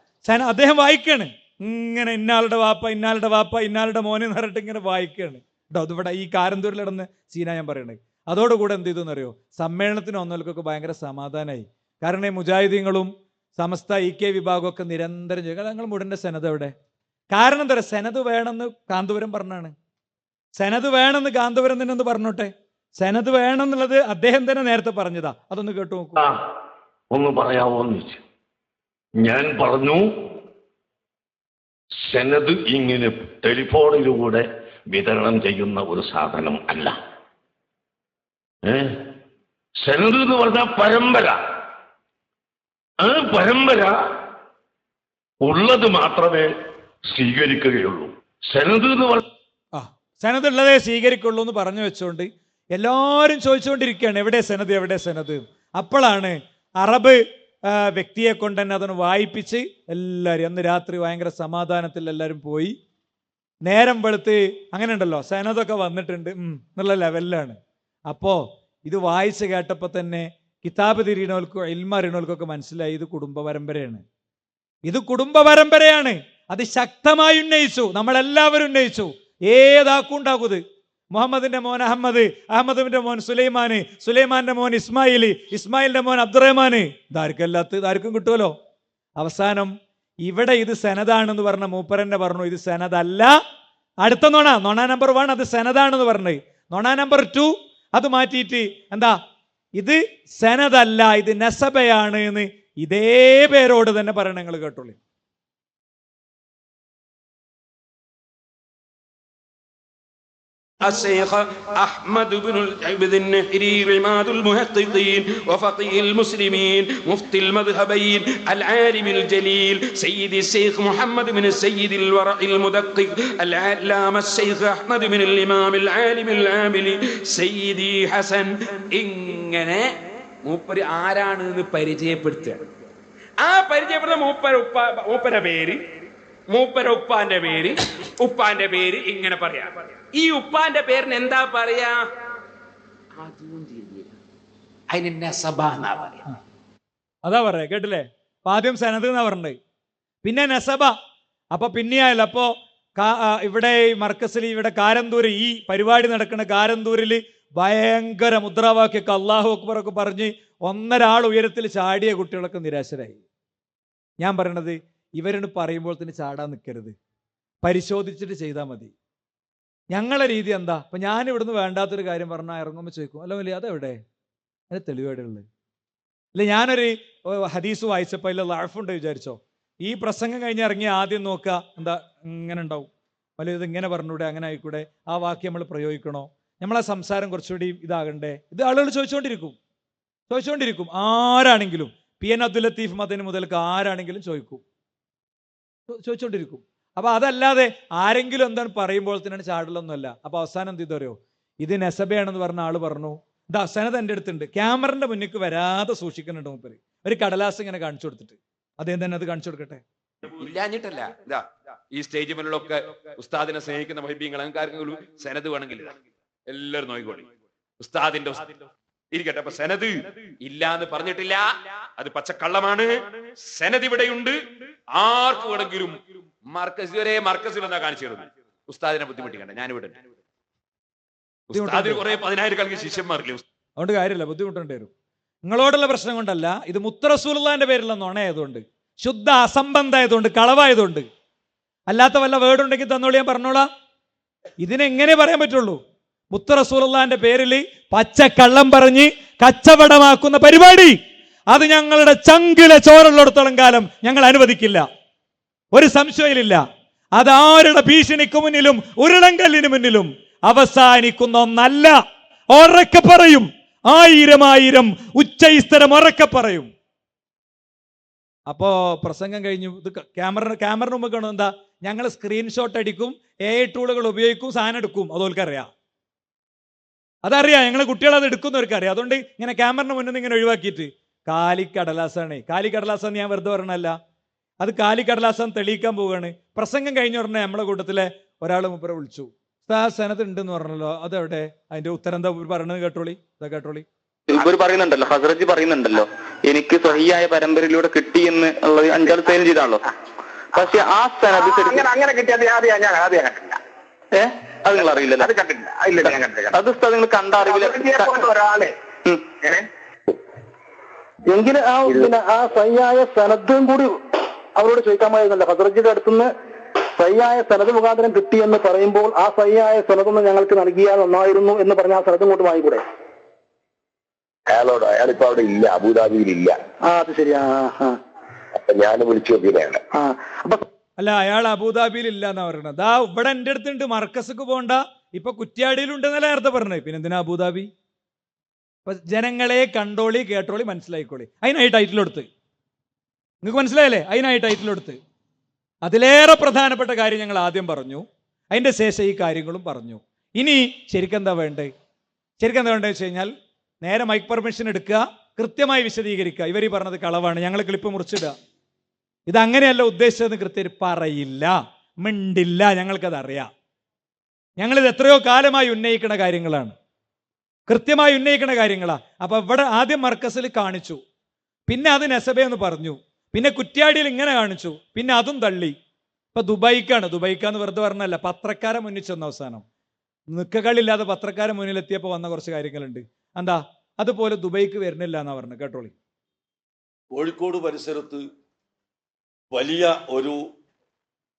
അദ്ദേഹം വായിക്കാണ് ഇങ്ങനെ, ഇന്നാളുടെ വാപ്പ ഇന്നാളുടെ വാപ്പ ഇന്നാളുടെ മോനെ എന്ന് പറഞ്ഞിട്ട് ഇങ്ങനെ വായിക്കാണ് കേട്ടോ. അതിവിടെ ഈ കാരന്തൂരിൽ നടന്ന സീനാ ഞാൻ പറയണത്. അതോടുകൂടെ എന്ത് ചെയ്തു എന്നറിയോ? സമ്മേളനത്തിന് വന്നവർക്കൊക്കെ ഭയങ്കര സമാധാനമായി. കാരണം ഈ മുജാഹിദീങ്ങളും സമസ്ത EK വിഭാഗമൊക്കെ നിരന്തരം ചെയ്യുക, ഞങ്ങൾ മുടന്റെ സനത് എവിടെ? കാരണം എന്താ പറയുക, സനത് വേണമെന്ന് കാന്തപുരം പറഞ്ഞാണ്. സനത് വേണമെന്ന് കാന്തപുരം തന്നെ ഒന്ന് പറഞ്ഞോട്ടെ. സനത് വേണമെന്നുള്ളത് അദ്ദേഹം തന്നെ നേരത്തെ പറഞ്ഞതാ. അതൊന്ന് കേട്ടു നോക്കൂ. ഒന്ന് പറയാമോന്ന് ചോദിച്ചു. ഞാൻ പറഞ്ഞു, സനത് ഇങ്ങനെ ടെലിഫോണിലൂടെ വിതരണം ചെയ്യുന്ന ഒരു സാധനം അല്ല. സനത് എന്ന് പറഞ്ഞാൽ പരമ്പര. ആ പരമ്പര ഉള്ളത് മാത്രമേ സ്വീകരിക്കുകയുള്ളൂ. സനത് എന്ന് പറഞ്ഞ സനത് ഉള്ളതേ സ്വീകരിക്കുള്ളൂ എന്ന് പറഞ്ഞു വെച്ചുകൊണ്ട് എല്ലാവരും ചോദിച്ചുകൊണ്ടിരിക്കുകയാണ്, എവിടെ സനത്, എവിടെ സനത്? അപ്പോഴാണ് അറബ് വ്യക്തിയെ കൊണ്ട് തന്നെ അതൊന്ന് വായിപ്പിച്ച് എല്ലാവരും അന്ന് രാത്രി ഭയങ്കര സമാധാനത്തിൽ എല്ലാവരും പോയി. നേരം വെളുത്ത് അങ്ങനെ ഉണ്ടല്ലോ, സനതൊക്കെ വന്നിട്ടുണ്ട് എന്നുള്ള ലെവലിലാണ്. അപ്പോൾ ഇത് വായിച്ച് കേട്ടപ്പോൾ തന്നെ കിതാബ് തിരിയണവർക്കും ഇൽമ അറിയണവർക്കൊക്കെ മനസ്സിലായി ഇത് കുടുംബ പരമ്പരയാണ്. ഇത് കുടുംബ പരമ്പരയാണ്. അത് ശക്തമായി ഉന്നയിച്ചു, നമ്മളെല്ലാവരും ഉന്നയിച്ചു. ഏതാക്കുണ്ടാകുത്? മുഹമ്മദിന്റെ മോൻ അഹമ്മദ്, അഹമ്മദിന്റെ മോൻ സുലൈമാന്, സുലൈമാന്റെ മോൻ ഇസ്മായിൽ, ഇസ്മായിലിന്റെ മോൻ അബ്ദുറഹ്മാന്. ഇതാർക്കല്ലാത്ത ഇതാർക്കും കിട്ടുമല്ലോ. അവസാനം ഇവിടെ ഇത് സനദാണെന്ന് പറഞ്ഞ മൂപ്പരന്നെ പറഞ്ഞു ഇത് സനദല്ല. അടുത്ത നൊണ നമ്പർ 1 അത് സനദാണെന്ന് പറഞ്ഞത്. നൊണ നമ്പർ 2 അത് മാറ്റിയിട്ട് എന്താ ഇത് സനദല്ല, ഇത് നസബയാണ് എന്ന് ഇതേ പേരോട് തന്നെ പറയണം. നിങ്ങൾ കേട്ടോളൂ. الشيخ أحمد بن العبد النحري عماد المحققين وفقيه المسلمين مفتي المذهبين العالم الجليل سيد الشيخ محمد بن السيد الورع المدقق العلامة الشيخ أحمد بن الإمام العالم العامل سيدي حسن ഇങ്ങനെ മൂപ്പര് ആരാണെന്ന് പരിചയപ്പെടുത്തുക. ആ പരിചയപ്പെടുന്ന മൂപ്പരുടെ പേര്, മൂപ്പരുടെ ഉപ്പാന്റെ പേര് ഇങ്ങനെ പറയാ. ഈ ഉപ്പാന്റെ പേരിന് എന്താ പറയാ? അതിന് നസബ എന്നാ പറയാ. അതാ പറയാ, കേട്ടില്ലേ? ആദ്യം സനദ് എന്നാ പറഞ്ഞത്, പിന്നെ നസബ. അപ്പൊ പിന്നെയായല്ലോ. അപ്പോ ഇവിടെ മർക്കസിൽ, ഇവിടെ കാരന്തൂര്, ഈ പരിപാടി നടക്കുന്ന കാരന്തൂരിൽ ഭയങ്കര മുദ്രാവാക്യൊക്കെ അല്ലാഹു അക്ബർ ഒക്കെ പറഞ്ഞ് 1.5 ആൾ ഉയരത്തിൽ ചാടിയ കുട്ടികളൊക്കെ നിരാശരായി. ഞാൻ പറയണത്, ഇവരോട് പറയുമ്പോൾ തന്നെ ചാടാൻ നിൽക്കരുത്, പരിശോധിച്ചിട്ട് ചെയ്താൽ മതി. ഞങ്ങളെ രീതി എന്താ? അപ്പൊ ഞാൻ ഇവിടുന്ന് വേണ്ടാത്തൊരു കാര്യം പറഞ്ഞാൽ ഇറങ്ങുമ്പോൾ ചോദിക്കും, അല്ല അതെവിടെ, അതിന് തെളിവേടെ ഉള്ളത്? അല്ലെ ഞാനൊരു ഹദീസ് വായിച്ചപ്പോൾ അതിൽ ളഅഫുണ്ട് വിചാരിച്ചോ, ഈ പ്രസംഗം കഴിഞ്ഞ് ഇറങ്ങി ആദ്യം നോക്കുക എന്താ ഇങ്ങനെ ഉണ്ടാവും, അല്ലെ ഇത് ഇങ്ങനെ പറഞ്ഞൂടെ, അങ്ങനെ ആയിക്കൂടെ, ആ വാക്യം നമ്മൾ പ്രയോഗിക്കണോ, നമ്മളെ സംസാരം കുറച്ചുകൂടി ഇതാകണ്ടേ, ഇത് ആളുകൾ ചോദിച്ചുകൊണ്ടിരിക്കും. ആരാണെങ്കിലും, PN അബ്ദുൽ ലത്തീഫ് മദനി മുതൽക്ക് ആരാണെങ്കിലും ചോദിച്ചുകൊണ്ടിരിക്കും. അപ്പൊ അതല്ലാതെ ആരെങ്കിലും എന്താണ് പറയുമ്പോൾ തന്നെയാണ് ചാടലൊന്നുമല്ല. അപ്പൊ അവസാനം എന്ത് ചെയ്തോ, ഇത് നസബയാണെന്ന് പറഞ്ഞ ആള് പറഞ്ഞു, ഇത് സനദ് എൻ്റെ അടുത്തുണ്ട്, ക്യാമറന്റെ മുന്നിക്ക് വരാതെ സൂക്ഷിക്കുന്നുണ്ട് മൂപ്പര്. ഒരു കടലാസ് ഇങ്ങനെ കാണിച്ചു കൊടുത്തിട്ട്, അദ്ദേഹം തന്നെ അത് കാണിച്ചു കൊടുക്കട്ടെ. ഇല്ലാഞ്ഞിട്ടല്ല, ഇതാ ഈ സ്റ്റേജ് മുന്നിലൊക്കെ ഉസ്താദിനെ സ്നേഹിക്കുന്ന മഹിബീങ്ങൾ അഹങ്കാരങ്ങളും സനദ് വേണമെങ്കിൽ എല്ലാവരും നോക്കിക്കോളി. ഉസ്താദിന്റെ ഇരിക്കട്ടെ. അപ്പൊ സനദ് ഇല്ല എന്ന് പറഞ്ഞിട്ടില്ല, അത് പച്ചക്കള്ളമാണ്. സനദ് ഇവിടെയുണ്ട്, ആർക്ക് വേണമെങ്കിലും മർക്കസിൽ എന്നാ കാണിച്ചു തരുന്നു. ഉസ്താദിനെ ബുദ്ധിമുട്ടിക്കണ്ട, ഞാൻ ഇവിടെ ഉസ്താദിന് കുറെ 10,000 ശിഷ്യന്മാരില്ലേ, അതുകൊണ്ട് കാര്യമില്ല, ബുദ്ധിമുട്ടേണ്ടി വരും. നിങ്ങളോടുള്ള പ്രശ്നം കൊണ്ടല്ല, ഇത് മുത്ത് റസൂലുള്ളാഹിന്റെ പേരിലുള്ള നുണയായതുകൊണ്ട്, ശുദ്ധ അസംബന്ധമായതുകൊണ്ട്, കളവായതുകൊണ്ട്. അല്ലാത്ത വല്ല വേർഡുണ്ടെങ്കിൽ തന്നോളി, ഞാൻ പറഞ്ഞോളാം. ഇതിനെങ്ങനെ പറയാൻ പറ്റുള്ളൂ? മുത്ത് റസൂലുള്ളാഹിന്റെ പേരിൽ പച്ചക്കള്ളം പറഞ്ഞ് കച്ചവടമാക്കുന്ന പരിപാടി, അത് ഞങ്ങളുടെ ചങ്കിലെ ചോറുള്ളിടത്തോളം കാലം ഞങ്ങൾ അനുവദിക്കില്ല, ഒരു സംശയമില്ല. അതാരുടെ ഭീഷണിക്ക് മുന്നിലും ഉരുളങ്കല്ലിന് മുന്നിലും അവസാനിക്കുന്ന ഒന്നല്ല. ഉറക്കെ പറയും, 1000 ഉച്ചൈസ്തരം ഉറക്കെ പറയും. അപ്പോ പ്രസംഗം കഴിഞ്ഞു, ഇത് ക്യാമറ മുമ്പ് കാണും, എന്താ ഞങ്ങൾ സ്ക്രീൻഷോട്ട് അടിക്കും, AI ടൂളുകൾ ഉപയോഗിക്കും, സാധനം എടുക്കും, അതോൽക്കറിയാം, അതറിയാം. ഞങ്ങൾ കുട്ടികളത് എടുക്കുന്നവർക്കറിയാം. അതുകൊണ്ട് ഇങ്ങനെ ക്യാമറിന് മുന്നിൽ നിന്ന് ഇങ്ങനെ ഒഴിവാക്കിയിട്ട് കാലിക്കടലാസാണ്. കാലിക്കടലാസാന്ന് ഞാൻ വെറുതെ പറഞ്ഞല്ല, അത് കാലിക്കടലാസാന്ന് തെളിയിക്കാൻ പോവുകയാണ്. പ്രസംഗം കഴിഞ്ഞ ഉടനെ നമ്മളെ കൂട്ടത്തിലെ ഒരാൾ മുപ്പരെ വിളിച്ചു, സനദ് ഉണ്ടെന്ന് പറഞ്ഞല്ലോ, അതെവിടെ, അതിന്റെ ഉത്തരം എന്താ പറയണത് കേട്ടോളി, കേട്ടോളി. ഇവർ പറയുന്നുണ്ടല്ലോ, ഹസ്രജി പറയുന്നുണ്ടല്ലോ, എനിക്ക് സ്വഹീഹായ പരമ്പരയിലൂടെ കിട്ടി എന്ന് ഉള്ളത് 5 സൈൻ ചെയ്താണല്ലോ. പക്ഷെ ആ സനദ് അങ്ങനെ കിട്ടിയത് അത് നിങ്ങൾ അറിയില്ലല്ലോ, അത് നിങ്ങൾ കണ്ട അറിവില്ല. എങ്കിൽ ആ സഹിയായ സനദും കൂടി അവരോട് ചോദിക്കാമായിരുന്നല്ലോ. ഹസ്രജിയുടെ അടുത്തുനിന്ന് സഹിയായ സനദ് മുഖാന്തരം കിട്ടിയെന്ന് പറയുമ്പോൾ ആ സഹിയായ സനദൊന്ന് ഞങ്ങൾക്ക് നൽകിയാൽ നന്നായിരുന്നു എന്ന് പറഞ്ഞ ആ സനദും കൊണ്ട് വാങ്ങിക്കൂടെ? അയാളിപ്പോ അവിടെ ഇല്ല, അബുദാബിയിലില്ല. അത് ശരിയാ. അപ്പൊ ഞാൻ വിളിച്ചു നോക്കിയതാണ്. അല്ല, അയാൾ അബുദാബിയിൽ ഇല്ല എന്നാ പറയണത്. ദാ ഇവിടെ എൻ്റെ അടുത്തുണ്ട്, മർക്കസക്ക് പോകണ്ട, ഇപ്പൊ കുറ്റ്യാടിയിലുണ്ടെന്നല്ല നേരത്തെ പറഞ്ഞത്, പിന്നെ എന്തിനാ അബുദാബി? ഇപ്പൊ ജനങ്ങളെ കണ്ടോളി, കേട്ടോളി, മനസ്സിലായിക്കോളി. അതിനായി ടൈറ്റിൽ കൊടുത്ത്, നിങ്ങൾക്ക് മനസ്സിലായല്ലേ? അതിനായി ടൈറ്റിൽ കൊടുത്ത്. അതിലേറെ പ്രധാനപ്പെട്ട കാര്യം ഞങ്ങൾ ആദ്യം പറഞ്ഞു, അതിന്റെ ശേഷം ഈ കാര്യങ്ങളും പറഞ്ഞു. ഇനി ശരിക്കും എന്താ വേണ്ടത് വെച്ച് കഴിഞ്ഞാൽ നേരെ മൈക്ക് പെർമിഷൻ എടുക്കുക, കൃത്യമായി വിശദീകരിക്കുക. ഇവർ ഈ പറഞ്ഞത് കളവാണ്, ഞങ്ങൾ ക്ലിപ്പ് മുറിച്ചിടുക, ഇതങ്ങനെയല്ല ഉദ്ദേശിച്ചതെന്ന് കൃത്യം പറയില്ല, മിണ്ടില്ല. ഞങ്ങൾക്കത് അറിയാം. ഞങ്ങളിത് എത്രയോ കാലമായി ഉന്നയിക്കുന്ന കാര്യങ്ങളാണ്, കൃത്യമായി ഉന്നയിക്കുന്ന കാര്യങ്ങളാണ്. അപ്പൊ ഇവിടെ ആദ്യം മർക്കസിൽ കാണിച്ചു, പിന്നെ അത് നസബയെന്ന് പറഞ്ഞു, പിന്നെ കുറ്റ്യാടിയിൽ ഇങ്ങനെ കാണിച്ചു, പിന്നെ അതും തള്ളി. ഇപ്പൊ ദുബൈക്കാന്ന് വെറുതെ പറഞ്ഞല്ല, പത്രക്കാരെ മുന്നിൽ ചെന്ന അവസാനം നിക്കകളില്ലാതെ പത്രക്കാരെ മുന്നിലെത്തിയപ്പോൾ വന്ന കുറച്ച് കാര്യങ്ങളുണ്ട്. എന്താ അതുപോലെ ദുബൈക്ക് വരുന്നില്ല എന്നാ പറഞ്ഞു, കേട്ടോളി. കോഴിക്കോട് പരിസരത്ത് വലിയ ഒരു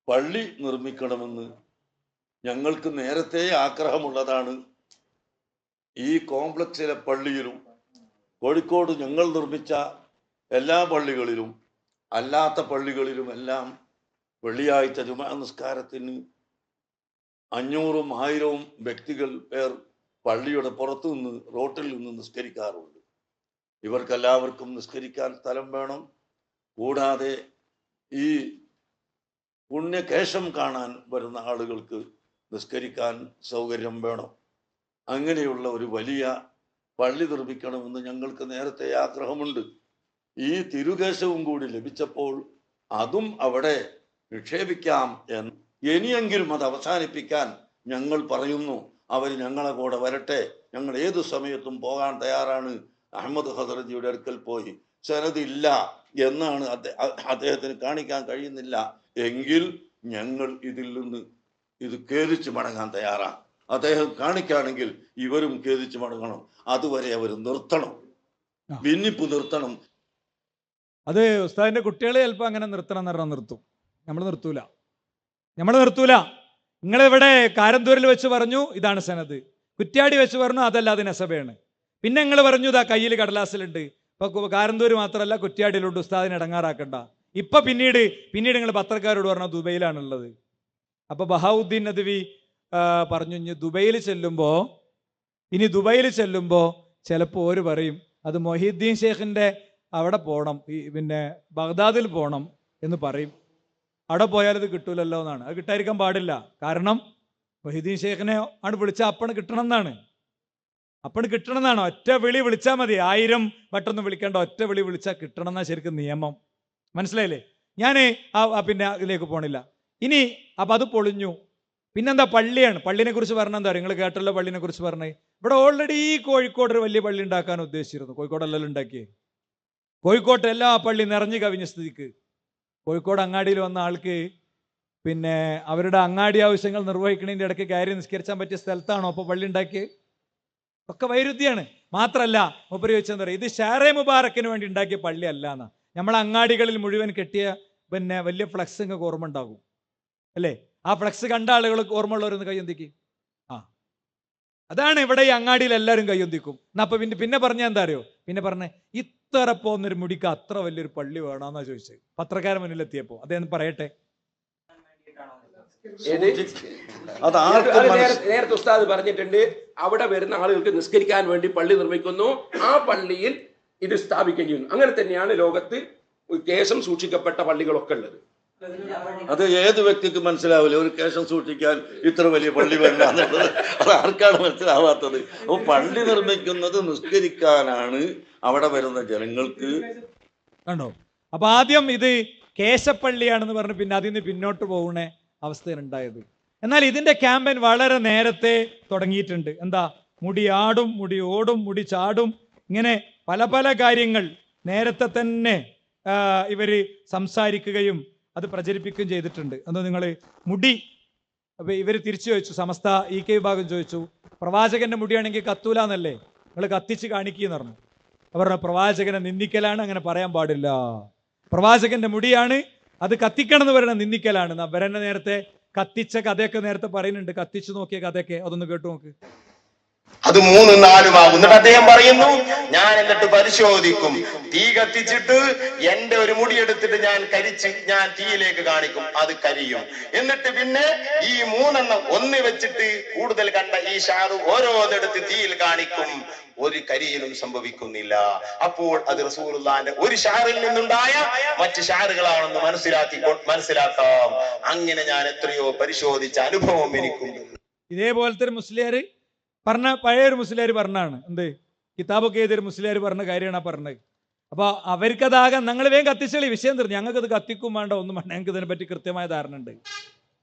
പള്ളി നിർമ്മിക്കണമെന്ന് ഞങ്ങൾക്ക് നേരത്തെ ആഗ്രഹമുള്ളതാണ്. ഈ കോംപ്ലക്സിലെ പള്ളിയിലും കോഴിക്കോട് ഞങ്ങൾ നിർമ്മിച്ച എല്ലാ പള്ളികളിലും അല്ലാത്ത പള്ളികളിലും എല്ലാം വെള്ളിയാഴ്ച ജുമാ നിസ്കാരത്തിന് 500-ഉം 1000-ഉം പേർ പള്ളിയുടെ പുറത്തു നിന്ന് റോട്ടിൽ നിന്ന് നിസ്കരിക്കാറുണ്ട്. ഇവർക്കെല്ലാവർക്കും നിസ്കരിക്കാൻ സ്ഥലം വേണം. കൂടാതെ ഈ പുണ്യകേശം കാണാൻ വരുന്ന ആളുകൾക്ക് നിസ്കരിക്കാൻ സൗകര്യം വേണം. അങ്ങനെയുള്ള ഒരു വലിയ പള്ളി നിർമ്മിക്കണമെന്ന് ഞങ്ങൾക്ക് നേരത്തെ ആഗ്രഹമുണ്ട്. ഈ തിരുകേശവും കൂടി ലഭിച്ചപ്പോൾ അതും അവിടെ നിക്ഷേപിക്കാം എന്ന് ഇനിയെങ്കിലും അത് അവസാനിപ്പിക്കാൻ ഞങ്ങൾ പറയുന്നു. അവർ ഞങ്ങളെ കൂടെ വരട്ടെ, ഞങ്ങൾ ഏതു സമയത്തും പോകാൻ തയ്യാറാണ്. അഹമ്മദ് ഹദർജിയുടെ അടുക്കൽ പോയി സനദില്ല എന്നാണ് അദ്ദേഹത്തിന് കാണിക്കാൻ കഴിയുന്നില്ല എങ്കിൽ ഞങ്ങൾ ഇതിൽ നിന്ന് ഇത് ഖേദിച്ച് മടങ്ങാൻ തയ്യാറാണ്. അദ്ദേഹം കാണിക്കുകയാണെങ്കിൽ ഇവരും ഖേദിച്ച് മടങ്ങണം. അതുവരെ അവർ നിർത്തണം, ഭിന്നിപ്പ് നിർത്തണം. അത് ഉസ്താദിന്റെ കുട്ടികളെ ചിലപ്പോൾ അങ്ങനെ നിർത്തണം എന്ന് പറഞ്ഞാൽ നിർത്തും. നമ്മൾ നിർത്തൂല. നിങ്ങളിവിടെ കാരന്തൂരിൽ വെച്ച് പറഞ്ഞു ഇതാണ് സനത്, കുറ്റ്യാടി വെച്ച് പറഞ്ഞു അതല്ല അത് നസബയാണ്. പിന്നെ നിങ്ങൾ പറഞ്ഞു ഇതാ കയ്യിൽ കടലാസിലുണ്ട്. ഇപ്പൊ കാരന്തൂർ മാത്രമല്ല കുറ്റ്യാടിയിലുണ്ട്, ഉസ്താദിനെ ഇടങ്ങാറാക്കണ്ട. ഇപ്പൊ പിന്നീട് നിങ്ങൾ പത്രക്കാരോട് പറഞ്ഞ ദുബൈയിലാണുള്ളത്. അപ്പൊ ബഹാവുദ്ദീൻ നദ്വി പറഞ്ഞു ഇനി ദുബൈയിൽ ചെല്ലുമ്പോ ചിലപ്പോൾ ഓര് പറയും അത് മൊഹീദ്ദീൻ ഷേഖിന്റെ അവിടെ പോകണം, പിന്നെ ബഗ്ദാദിൽ പോകണം എന്ന് പറയും. അവിടെ പോയാൽ ഇത് കിട്ടൂലല്ലോ എന്നാണ്. അത് കിട്ടാതിരിക്കാൻ പാടില്ല. കാരണം മൊഹീദ്ദീൻ ഷേഖിനെ ആണ് വിളിച്ചാൽ അപ്പണ് കിട്ടണം എന്നാണ്. ഒറ്റ വിളി വിളിച്ചാൽ മതി. 1000 വട്ടൊന്നും വിളിക്കേണ്ട, ഒറ്റ വിളി വിളിച്ചാൽ കിട്ടണം എന്നാ ശരിക്കും നിയമം. മനസ്സിലായില്ലേ? ഞാൻ പിന്നെ ഇതിലേക്ക് പോണില്ല ഇനി. അപ്പം അത് പൊളിഞ്ഞു. പിന്നെന്താ പള്ളിയാണ്. പള്ളിനെ കുറിച്ച് പറഞ്ഞാൽ എന്താ നിങ്ങൾ കേട്ടല്ലോ. പള്ളിനെ കുറിച്ച് പറഞ്ഞേ, ഇവിടെ ഓൾറെഡി കോഴിക്കോട് ഒരു വലിയ പള്ളി ഉണ്ടാക്കാൻ ഉദ്ദേശിച്ചിരുന്നു. കോഴിക്കോടല്ലല്ലോ ഉണ്ടാക്കിയേ. കോഴിക്കോട്ട് എല്ലാ പള്ളി നിറഞ്ഞു കവിഞ്ഞ സ്ഥിതിക്ക് കോഴിക്കോട് അങ്ങാടിയിൽ വന്ന ആൾക്ക് പിന്നെ അവരുടെ അങ്ങാടി ആവശ്യങ്ങൾ നിർവഹിക്കുന്നതിൻ്റെ ഇടയ്ക്ക് കയറി നിസ്കരിച്ചാൻ പറ്റിയ സ്ഥലത്താണോ അപ്പോൾ പള്ളി ഉണ്ടാക്കിയത്? ഒക്കെ വൈരുദ്ധ്യമാണ്. മാത്രമല്ല മൂപ്പര് ചോദിച്ചെന്താ പറയുക, ഇത് ഷാറെ മുബാറക്കിന് വേണ്ടി ഉണ്ടാക്കിയ പള്ളി അല്ല എന്നാ. നമ്മളെ അങ്ങാടികളിൽ മുഴുവൻ കെട്ടിയ പിന്നെ വലിയ ഫ്ലക്സ് നിങ്ങൾക്ക് ഓർമ്മ ഉണ്ടാകും അല്ലേ? ആ ഫ്ലക്സ് കണ്ട ആളുകൾക്ക് ഓർമ്മ ഉള്ളവരൊന്ന് കയ്യൊന്തിക്ക്. അതാണ് ഇവിടെ ഈ അങ്ങാടിയിൽ എല്ലാവരും കയ്യൊന്തിക്കും. എന്നാ അപ്പൊ പിന്നെ പറഞ്ഞാൽ എന്താ അറിയോ? പിന്നെ പറഞ്ഞേ ഇത്ര പോന്നൊരു മുടിക്ക് അത്ര വലിയൊരു പള്ളി വേണമെന്നാ ചോദിച്ചത് പത്രക്കാരൻ മുന്നിലെത്തിയപ്പോ. അദ്ദേഹം പറയട്ടെ. നേരത്തെ ഉസ്താദ് പറഞ്ഞിട്ടുണ്ട്, അവിടെ വരുന്ന ആളുകൾക്ക് നിസ്കരിക്കാൻ വേണ്ടി പള്ളി നിർമ്മിക്കുന്നു, ആ പള്ളിയിൽ ഇത് സ്ഥാപിക്കുകയും ചെയ്യുന്നു. അങ്ങനെ തന്നെയാണ് ലോകത്ത് കേശം സൂക്ഷിക്കപ്പെട്ട പള്ളികളൊക്കെ ഉള്ളത്. അത് ഏത് വ്യക്തിക്ക് മനസ്സിലാവില്ല ഒരു കേശം സൂക്ഷിക്കാൻ ഇത്ര വലിയ പള്ളി വേണ്ട എന്നുള്ളത്. അത് ആർക്കാണ് മനസ്സിലാവാത്തത്? അപ്പൊ പള്ളി നിർമ്മിക്കുന്നത് നിസ്കരിക്കാനാണ് അവിടെ വരുന്ന ജനങ്ങൾക്ക്. കണ്ടോ? അപ്പൊ ആദ്യം ഇത് കേശപ്പള്ളിയാണെന്ന് പറഞ്ഞ് പിന്നെ അതിൽ നിന്ന് പിന്നോട്ട് പോകുന്ന അവസ്ഥയിലുണ്ടായത്. എന്നാൽ ഇതിന്റെ ക്യാമ്പയിൻ വളരെ നേരത്തെ തുടങ്ങിയിട്ടുണ്ട്. എന്താ? മുടി ആടും, മുടി ഓടും, മുടി ചാടും, ഇങ്ങനെ പല പല കാര്യങ്ങൾ നേരത്തെ തന്നെ ഇവര് സംസാരിക്കുകയും അത് പ്രചരിപ്പിക്കുകയും ചെയ്തിട്ടുണ്ട്. എന്തോ നിങ്ങൾ മുടി ഇവർ തിരിച്ചു ചോദിച്ചു, സമസ്ത EK വിഭാഗം ചോദിച്ചു, പ്രവാചകന്റെ മുടിയാണെങ്കിൽ കത്തൂലെന്നല്ലേ, നിങ്ങൾ കത്തിച്ച് കാണിക്കുകയെന്ന് പറഞ്ഞു. അവരുടെ പ്രവാചകനെ നിന്ദിക്കലാണ്, അങ്ങനെ പറയാൻ പാടില്ല. പ്രവാചകന്റെ മുടിയാണ്, അത് കത്തിക്കണം എന്ന് പറയുന്നത് നിന്ദിക്കലാണ്. അവരെന്നെ നേരത്തെ കത്തിച്ച കഥയൊക്കെ നേരത്തെ പറയുന്നുണ്ട്. കത്തിച്ചു നോക്കിയ കഥയൊക്കെ അതൊന്ന് കേട്ടു നോക്ക്. അത് 3 4 ആകും. എന്നിട്ട് അദ്ദേഹം പറയുന്നു, ഞാൻ എന്നിട്ട് പരിശോധിക്കും, തീ കത്തിച്ചിട്ട് എന്റെ ഒരു മുടിയെടുത്തിട്ട് ഞാൻ തീയിലേക്ക് കാണിക്കും, അത് കരിയും. എന്നിട്ട് പിന്നെ ഈ 3 ഒന്ന് വെച്ചിട്ട് കൂടുതൽ കണ്ട ഈ ഷാറ് ഓരോന്നെടുത്ത് തീയിൽ കാണിക്കും, ഒരു കരിയിലും സംഭവിക്കുന്നില്ല. അപ്പോൾ അത് റസൂലുള്ളാഹിന്റെ ഒരു ഷാറിൽ നിന്നുണ്ടായ മറ്റ് ഷാറുകളാണെന്ന് മനസ്സിലാക്കാം. അങ്ങനെ ഞാൻ എത്രയോ പരിശോധിച്ച അനുഭവം എനിക്കുണ്ട്. ഇതേപോലത്തെ ഒരു മുസ്ലിയാർ പറഞ്ഞ, പഴയൊരു മുസ്ലിയാർ പറഞ്ഞാണ്. എന്ത് കിതാബൊക്കെ എഴുതിയൊരു മുസ്ലിയാർ പറഞ്ഞ കാര്യമാണ് പറഞ്ഞത്. അപ്പൊ അവർക്കതാകാൻ ഞങ്ങൾ വേഗം കത്തിച്ചളി, വിഷയം തീർന്നു. ഞങ്ങൾക്ക് ഇത് കത്തിക്കും വേണ്ട, ഒന്നും വേണ്ട, ഞങ്ങൾക്ക് ഇതിനെപ്പറ്റി കൃത്യമായ ധാരണ ഉണ്ട്.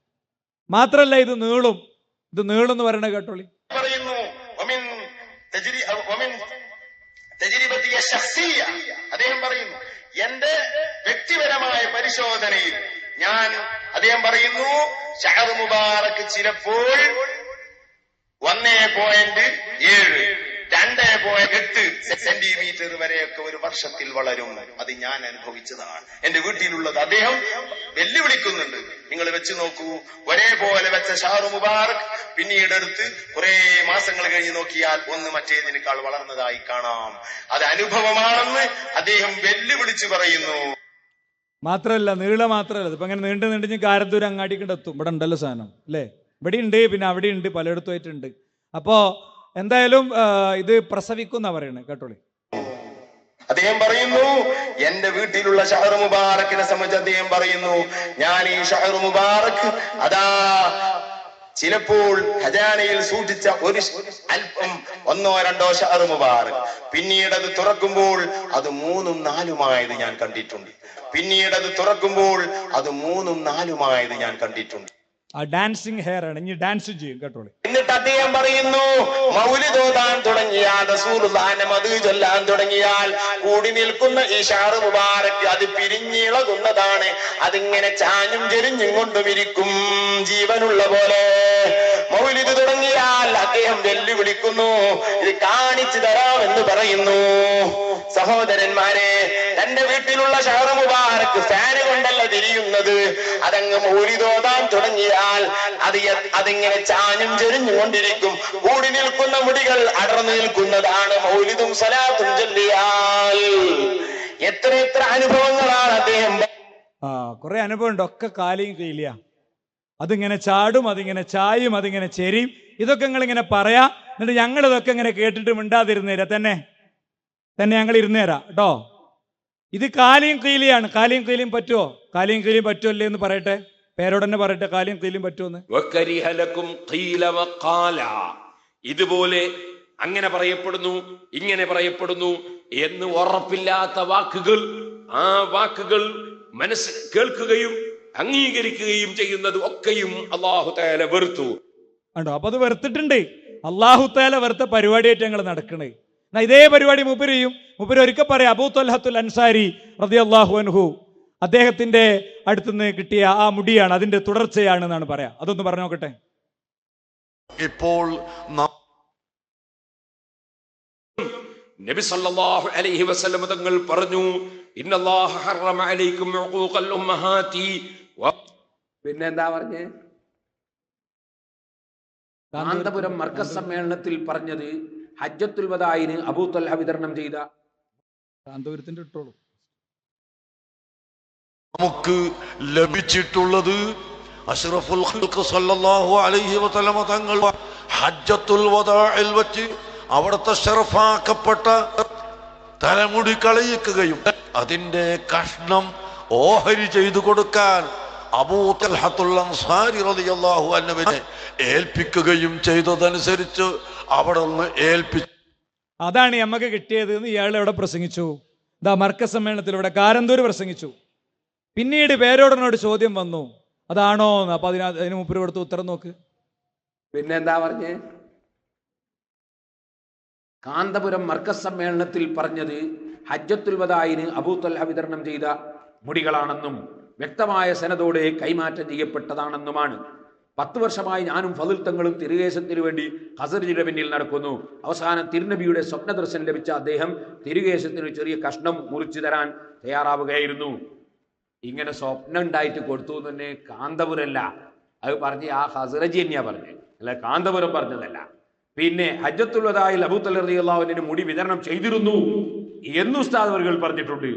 മാത്രല്ല ഇത് നീളും എന്ന് പറയണ കേട്ടോളി. അദ്ദേഹം പറയുന്നു, എന്റെ വ്യക്തിപരമായ പരിശോധനയിൽ അദ്ദേഹം പറയുന്നു, ഷഹർ മുബാറക്ക് ചിലപ്പോൾ 1.7 2.8 സെന്റിമീറ്റർ വരെയൊക്കെ ഒരു വർഷത്തിൽ വളരും. അത് ഞാൻ അനുഭവിച്ചതാണ്. എന്റെ വീട്ടിലുള്ളത്. അദ്ദേഹം വെല്ലുവിളിക്കുന്നുണ്ട്. നിങ്ങൾ വെച്ച് നോക്കൂ, ഒരേപോലെ വെച്ച ഷാറു മുബാറക് പിന്നീട് എടുത്ത് കുറെ മാസങ്ങൾ കഴിഞ്ഞ് നോക്കിയാൽ ഒന്ന് മറ്റേതിനേക്കാൾ വളർന്നതായി കാണാം. അത് അനുഭവമാണെന്ന് അദ്ദേഹം വെല്ലുവിളിച്ചു പറയുന്നു. മാത്രമല്ല, നീളം മാത്രമല്ല, ഇപ്പൊ അങ്ങനെ നീണ്ടു നീണ്ടിഞ്ഞ് കാരന്തൂർ അങ്ങാടിക്കൊണ്ട് എത്തും. ഇവിടെ ഉണ്ടല്ലോ സാധനം അല്ലേ? ഇവിടെ ഉണ്ട്, പിന്നെ അവിടെ ഉണ്ട്, പലയിടത്തുമായിട്ടുണ്ട്. അപ്പോ എന്തായാലും ഇത് പ്രസവിക്കും എന്നാ പറയണേ, കേട്ടോളി. അദ്ദേഹം പറയുന്നു, എന്റെ വീട്ടിലുള്ള ഷഹർ മുബാറക്കിനെ സംബന്ധിച്ച് അദ്ദേഹം പറയുന്നു, ഞാൻ ഈ ഷഹർ മുബാറക് അതാ ചിലപ്പോൾ ഖജാനയിൽ സൂക്ഷിച്ച ഒരു അല്പം 1-2 ഷഹർ മുബാറക് പിന്നീട് അത് തുറക്കുമ്പോൾ അത് 3-4 ഞാൻ കണ്ടിട്ടുണ്ട്. പിന്നീട് അത് തുറക്കുമ്പോൾ അത് 3-4 ഞാൻ കണ്ടിട്ടുണ്ട്. ആ ഡാൻസിങ് ഹെയർ ആണ്, ഇനി ഡാൻസ് ചെയ്യും, കേട്ടോളി. എന്നിട്ട് അദ്ദേഹം പറയുന്നു, മൗലിദ് ഓതാൻ തുടങ്ങിയാൽ, റസൂലുള്ളാഹിന്റെ മദ് ചൊല്ലാൻ തുടങ്ങിയാൽ കൂടി നിൽക്കുന്ന ഈ ഷഹർ മുബാറക് അത് പിരിഞ്ഞിളകുന്നതാണ്. അതിങ്ങനെ ചാഞ്ഞും ചെരിഞ്ഞും കൊണ്ടുമിരിക്കും, ജീവനുള്ള പോലെ. മൗലിദ് തുടങ്ങിയാൽ അദ്ദേഹം വെല്ലുവിളിക്കുന്നു, ഇത് കാണിച്ചു തരാമെന്ന് പറയുന്നു. സഹോദരന്മാരെ, തന്റെ വീട്ടിലുള്ള ഷഹർ മുബാറക് ഫാന് കൊണ്ടല്ല തിരിയുന്നത്. അതങ്ങ് മൗലിദ് ഓതാൻ തുടങ്ങിയാൽ അതിങ്ങനെ ചാഞ്ഞും ചെരിഞ്ഞും കൊണ്ടിരിക്കും. കൂടി നിൽക്കുന്ന മുടികൾ അടർന്നു നിൽക്കുന്നതാണ് മൗലിദും സലാത്തും ചൊല്ലിയാൽ. എത്ര അനുഭവങ്ങളാണ് അദ്ദേഹം. കുറെ അനുഭവം ഉണ്ട്. ഒക്കെ കാലിയും കീലിയ. അതിങ്ങനെ ചാടും, അതിങ്ങനെ ചായും, അതിങ്ങനെ ചെരിയും. ഇതൊക്കെ നിങ്ങളിങ്ങനെ പറയാ, എന്നിട്ട് ഞങ്ങൾ ഇതൊക്കെ ഇങ്ങനെ കേട്ടിട്ട് മിണ്ടാതിരുന്നേരാ. തന്നെ ഞങ്ങൾ ഇരുന്നേരാ കേട്ടോ. ഇത് കാലിയും കീലിയാണ്. കാലിയും കീലിയും പറ്റുമോ? കാലിയും കീലിയും പറ്റുമല്ലേ എന്ന് പറയട്ടെ, പേരോട് തന്നെ പറയട്ടെ, കാലിയും കീലിയും പറ്റുമെന്ന്. ഇതുപോലെ അങ്ങനെ പറയപ്പെടുന്നു, ഇങ്ങനെ പറയപ്പെടുന്നു എന്ന് ഉറപ്പില്ലാത്ത വാക്കുകൾ, ആ വാക്കുകൾ മനസ്സ് കേൾക്കുകയും അംഗീകരിക്കുകയും ചെയ്യുന്നത് ഒക്കെയും അല്ലാഹു തആല വെറുത്തു. കണ്ടോ? അപ്പൊ അത് വെറുത്തിട്ടുണ്ട്. അല്ലാഹു തആല വെറുത്ത പരിപാടിയായിട്ട് ഞങ്ങൾ നടക്കണേ. എന്നാ ഇതേ പരിപാടി മൂപ്പര് ഒരിക്കൽ പറയാം. അബൂ ത്വൽഹത്തുൽ അൻസാരി റളിയല്ലാഹു അൻഹു, അദ്ദേഹത്തിന്റെ അടുത്തുനിന്ന് കിട്ടിയ ആ മുടിയാണ്, അതിന്റെ തുടർച്ചയാണ് എന്നാണ് പറയാ. അതൊന്ന് പറഞ്ഞു നോക്കട്ടെ. ഇപ്പോൾ നബി സല്ലല്ലാഹു അലൈഹി വസല്ലം തങ്ങൾ പറഞ്ഞു, ഇന്നല്ലാഹ ഹറമ അലൈക്കും ഉഖൂഖൽ ഉമ്മഹാതി. പിന്നെ എന്താ പറഞ്ഞേ? കാന്തപുരം മർക്കസ് സമ്മേളനത്തിൽ പറഞ്ഞത് ഹജ്ജത്തുൽ വദായിന് അബൂ ത്വൽഹ വിതരണം ചെയ്ത കാന്തപുരത്തിന്റെ ഇട്ടോളൂ. നമുക്ക് ലഭിച്ചിട്ടുള്ളത് അഷ്റഫുൽ ഖൽഖ് സല്ലല്ലാഹു അലൈഹി വസല്ലം തങ്ങൾ ഹജ്ജത്തുൽ വദാഇൽ വച്ച് അവിടുത്തെ ശറഫാക്കപ്പെട്ട തലമുടി കളയിക്കുകയും അതിന്റെ കഷ്ണം ഓഹരി ചെയ്തു കൊടുക്കാൻ അബൂ ത്വൽഹത്തുൽ അൻസാരി റളിയല്ലാഹു അൻഹുവിനെ ഏൽപ്പിക്കുകയും ചെയ്തതനുസരിച്ച് അവിടെ നിന്ന് ഏൽപ്പിച്ചു. അതാണ് നമുക്ക് കിട്ടിയത് എന്ന് ഇയാൾ ഇവിടെ പ്രസംഗിച്ചു. മർക്കസ് സമ്മേളനത്തിൽ ഇവിടെ കാരന്തൂർ പ്രസംഗിച്ചു. പിന്നീട് പേരോടനോട് ചോദ്യം വന്നു, അതാണോ എന്ന്. അപ്പൊ അതിന് മുപ്പര് കൊടുത്ത് ഉത്തരം നോക്ക്. പിന്നെ എന്താ പറഞ്ഞേ? കാന്തപുരം മർക്കസ് സമ്മേളനത്തിൽ പറഞ്ഞത് ഹജ്ജത്തുൽ വദായിന് അബൂ ത്വൽഹ വിതരണം ചെയ്ത മുടികളാണെന്നും വ്യക്തമായ സനദോടെ കൈമാറ്റം ചെയ്യപ്പെട്ടതാണെന്നുമാണ്. 10 വർഷമായി ഞാനും ഫളിൽ തങ്ങളും തിരുകേശത്തിന് വേണ്ടി ഖസർജിയുടെ പിന്നിൽ നടക്കുന്നു. അവസാനം തിരുനബിയുടെ സ്വപ്നദർശനം ലഭിച്ച അദ്ദേഹം തിരുകേശത്തിന് ചെറിയ കഷ്ണം മുറിച്ചു തരാൻ തയ്യാറാവുകയായിരുന്നു. ഇങ്ങനെ സ്വപ്നം ഉണ്ടായിട്ട് കൊടുത്തു എന്ന് തന്നെ കാന്തപുരല്ല അത് പറഞ്ഞ്, ആ ഖസറജി തന്നെയാ പറഞ്ഞത്, അല്ല കാന്തപുരം പറഞ്ഞതല്ല. പിന്നെ ഹജ്ജത്തുൽ വദായിൽ അബൂ ത്വൽഹ റളിയല്ലാഹു അൻഹു മുടി വിതരണം ചെയ്തിരുന്നു എന്ന് ഉസ്താദ് അവர்கள் പറഞ്ഞിട്ടുണ്ട്.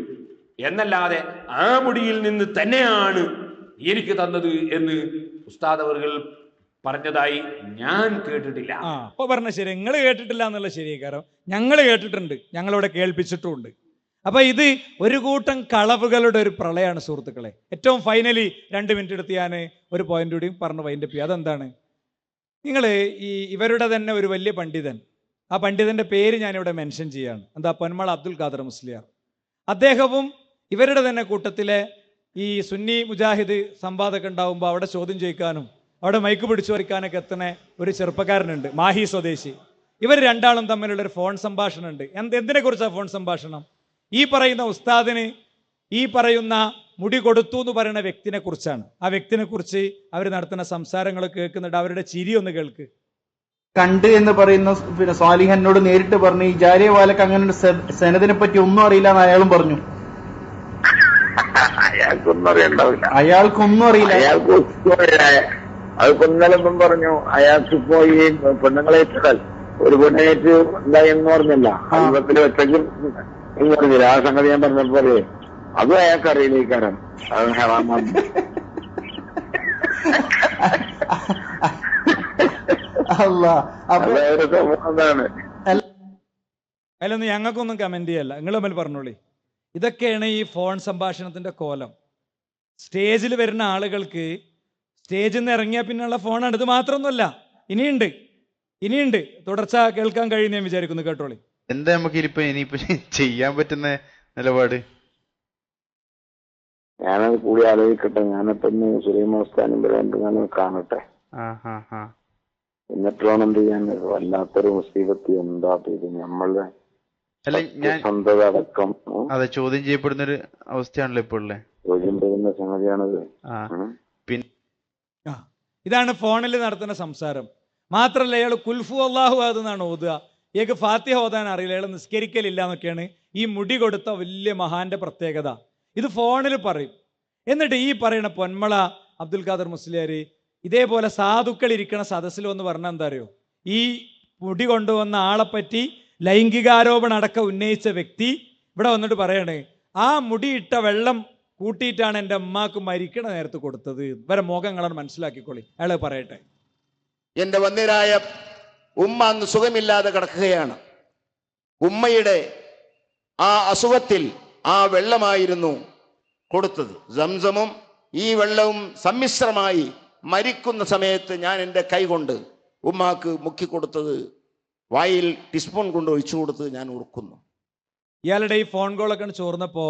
എന്നല്ലാതെ ആ മുടിയിൽ നിന്ന് തന്നെയാണ് എനിക്ക് തന്നത് എന്ന് ഉസ്താദ് അവர்கள் പറഞ്ഞതായി ഞാൻ കേട്ടിട്ടില്ല. അപ്പൊ പറഞ്ഞ ശരി, നിങ്ങൾ കേട്ടിട്ടില്ല എന്നുള്ള ശരി. കാരണം ഞങ്ങൾ കേട്ടിട്ടുണ്ട്, ഞങ്ങളിവിടെ കേൾപ്പിച്ചിട്ടുമുണ്ട്. അപ്പൊ ഇത് ഒരു കൂട്ടം കളവുകളുടെ ഒരു പ്രളയമാണ് സുഹൃത്തുക്കളെ. ഏറ്റവും ഫൈനലി 2 മിനിറ്റ് എടുത്ത് ഞാൻ ഒരു പോയിന്റ് കൂടിയും പറഞ്ഞു വൈൻഡപ്പ് ചെയ്യാം. അതെന്താണ്? നിങ്ങൾ ഇവരുടെ തന്നെ ഒരു വലിയ പണ്ഡിതൻ, ആ പണ്ഡിതന്റെ പേര് ഞാനിവിടെ മെൻഷൻ ചെയ്യാണ്. എന്താ? പൊന്മള അബ്ദുൽ ഖാദർ മുസ്ലിയാർ. അദ്ദേഹവും ഇവരുടെ തന്നെ കൂട്ടത്തിലെ ഈ സുന്നി മുജാഹിദ് സംവാദമൊക്കെ ഉണ്ടാവുമ്പോൾ അവിടെ ചോദ്യം ചോദിക്കാനും അവിടെ മൈക്ക് പിടിച്ചു വരയ്ക്കാനൊക്കെ എത്തുന്ന ഒരു ചെറുപ്പക്കാരനുണ്ട്, മാഹി സ്വദേശി. ഇവർ രണ്ടാളും തമ്മിലുള്ള ഒരു ഫോൺ സംഭാഷണം ഉണ്ട്. എന്തിനെ കുറിച്ചാണ് ഫോൺ സംഭാഷണം? ഈ പറയുന്ന ഉസ്താദിന് ഈ പറയുന്ന മുടി കൊടുത്തു എന്ന് പറയുന്ന വ്യക്തിനെ കുറിച്ചാണ്. ആ വ്യക്തിനെ കുറിച്ച് അവർ നടത്തുന്ന സംസാരങ്ങൾ കേൾക്കുന്നുണ്ട്. അവരുടെ ചിരി ഒന്ന് കേൾക്ക്. കണ്ട് എന്ന് പറയുന്ന പിന്നെ സ്വാലിഹ് എന്നോട് നേരിട്ട് പറഞ്ഞു ഈ ജാരിയ വാലക്ക് അങ്ങനെ സനദിനെ പറ്റി ഒന്നും അറിയില്ല എന്ന് അയാളും പറഞ്ഞു. അയാൾക്കൊന്നും അറിയണ്ടാവില്ല. അയാൾക്കൊന്നും അറിയില്ല. അത് കൊന്നലൊന്നും പറഞ്ഞു. അയാൾക്ക് ഇപ്പോ ഈ പെണ്ണുങ്ങളേറ്റാൽ ഒരു പെണ്ണേറ്റ് എന്തായെന്ന് പറഞ്ഞല്ല, അൽവത്തിൽ വെച്ചെങ്കിൽ പറഞ്ഞില്ല. ആ സംഗതി ഞാൻ പറഞ്ഞപ്പോലെ അതും അയാൾക്ക് അറിയില്ല. ഈ കാര്യം അത് ഹറാമാണ്. അതാണ് അതിലൊന്നും ഞങ്ങൾക്കൊന്നും കമന്റ് ചെയ്യല്ല, നിങ്ങൾ തമ്മിൽ പറഞ്ഞോളി. ഇതൊക്കെയാണ് ഈ ഫോൺ സംഭാഷണത്തിന്റെ കോലം. സ്റ്റേജിൽ വരുന്ന ആളുകൾക്ക് സ്റ്റേജിൽ നിന്ന് ഇറങ്ങിയാൽ പിന്നെയുള്ള ഫോണാണ്. ഇത് മാത്രമൊന്നുമല്ല, ഇനിയുണ്ട് തുടർച്ച കേൾക്കാൻ കഴിയും ഞാൻ വിചാരിക്കുന്നു. കേട്ടോളി. എന്താ നമുക്ക് ഇനിയിപ്പോ ചെയ്യാൻ പറ്റുന്ന നിലപാട്? ഞാനത് കൂടി ആലോചിക്കട്ടെ. ഞാനിപ്പോ സുലൈമാസ്ഥാനും ഞാനത് കാണട്ടെ, എന്നിട്ട് വേണം എന്ത് ചെയ്യാൻ. വല്ലാത്തൊരു മുസീബത്ത്. എന്താ ഇത് നമ്മളുടെ സ്വന്തത അടക്കം അതെ ചോദ്യം ചെയ്യപ്പെടുന്ന ഒരു അവസ്ഥയാണല്ലോ ഇപ്പോൾ ഉള്ളത്. ചോദ്യം ചെയ്യുന്ന സംഗതിയാണത്. ഇതാണ് ഫോണിൽ നടത്തുന്ന സംസാരം. മാത്രല്ല ഇയാൾ കുൽഫു അല്ലാഹു അതെന്നാണ് ഓതുക. ഇയാൾക്ക് ഫാത്തിഹ ഓതാൻ അറിയില്ല, ഇയാൾ നിസ്കരിക്കലില്ല എന്നൊക്കെയാണ് ഈ മുടി കൊടുത്ത വലിയ മഹാന്റെ പ്രത്യേകത. ഇത് ഫോണിൽ പറയും. എന്നിട്ട് ഈ പറയുന്ന പൊന്മള അബ്ദുൽ ഖാദർ മുസ്ലിയാർ ഇതേപോലെ സാധുക്കൾ ഇരിക്കണ സദസ്സിൽ വന്ന് പറഞ്ഞാൽ എന്താ അറിയോ, ഈ മുടി കൊണ്ടുവന്ന ആളെപ്പറ്റി ലൈംഗികാരോപണം അടക്കം ഉന്നയിച്ച വ്യക്തി ഇവിടെ വന്നിട്ട് പറയാണ്, ആ മുടിയിട്ട വെള്ളം കൂട്ടിയിട്ടാണ് എൻ്റെ അമ്മക്ക് മരിക്കണ നേരത്ത് കൊടുത്തത്. ഇവരെ മോഹങ്ങളാണ്, മനസ്സിലാക്കിക്കോളി. അയാൾ പറയട്ടെ. എന്റെ വന്യരായ ഉമ്മ അന്ന് സുഖമില്ലാതെ കിടക്കുകയാണ്. ഉമ്മയുടെ ആ അസുഖത്തിൽ ആ വെള്ളമായിരുന്നു കൊടുത്തത്. സംസമും ഈ വെള്ളവും സമ്മിശ്രമായി മരിക്കുന്ന സമയത്ത് ഞാൻ എൻ്റെ കൈ കൊണ്ട് ഉമ്മാക്ക് മുക്കിക്കൊടുത്തത്, വായിൽ ടീസ്പൂൺ കൊണ്ട് ഒഴിച്ചു കൊടുത്തത് ഞാൻ ഓർക്കുന്നു. ഇയാളുടെ ഈ ഫോൺ കോളൊക്കെ ചോർന്നപ്പോ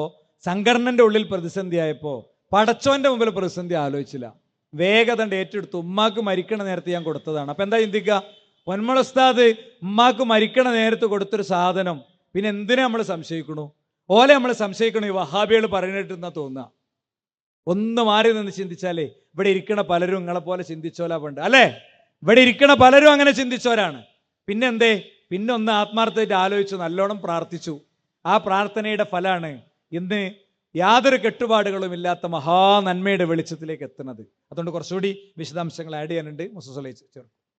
സംഘടനന്റെ ഉള്ളിൽ പ്രതിസന്ധി ആയപ്പോ പടച്ചോന്റെ മുമ്പിൽ പ്രതിസന്ധി ആലോചിച്ചില്ല, വേഗത ഏറ്റെടുത്തു. ഉമ്മാക്ക് മരിക്കണ നേരത്തെ ഞാൻ കൊടുത്തതാണ്. അപ്പൊ എന്താ ചിന്തിക്കുക, പൊന്മള ഉസ്താദ് ഉമ്മാക്ക് മരിക്കണ നേരത്ത് കൊടുത്തൊരു സാധനം പിന്നെ എന്തിനാ നമ്മൾ സംശയിക്കണു? ഓലെ നമ്മൾ സംശയിക്കണു ഈ വഹാബികൾ പറഞ്ഞിട്ടെന്നാ തോന്നുക. ഒന്ന് മാറി നിന്ന് ചിന്തിച്ചാലേ ഇവിടെ ഇരിക്കണ പലരും നിങ്ങളെ പോലെ ചിന്തിച്ചോലാ പണ്ട്, അല്ലേ? ഇവിടെ ഇരിക്കണ പലരും അങ്ങനെ ചിന്തിച്ചോരാണ്. പിന്നെ എന്തേ, പിന്നെ ഒന്ന് ആത്മാർത്ഥമായിട്ട് ആലോചിച്ചു, നല്ലോണം പ്രാർത്ഥിച്ചു. ആ പ്രാർത്ഥനയുടെ ഫലമാണ് ഇന്ന് യാതൊരു കെട്ടുപാടുകളും ഇല്ലാത്ത മഹാ നന്മയുടെ വെളിച്ചത്തിലേക്ക് എത്തുന്നത്. അതുകൊണ്ട് കുറച്ചുകൂടി വിശദാംശങ്ങൾ ആഡ് ചെയ്യാനുണ്ട്. മുസ്ലിം ചേർക്കും.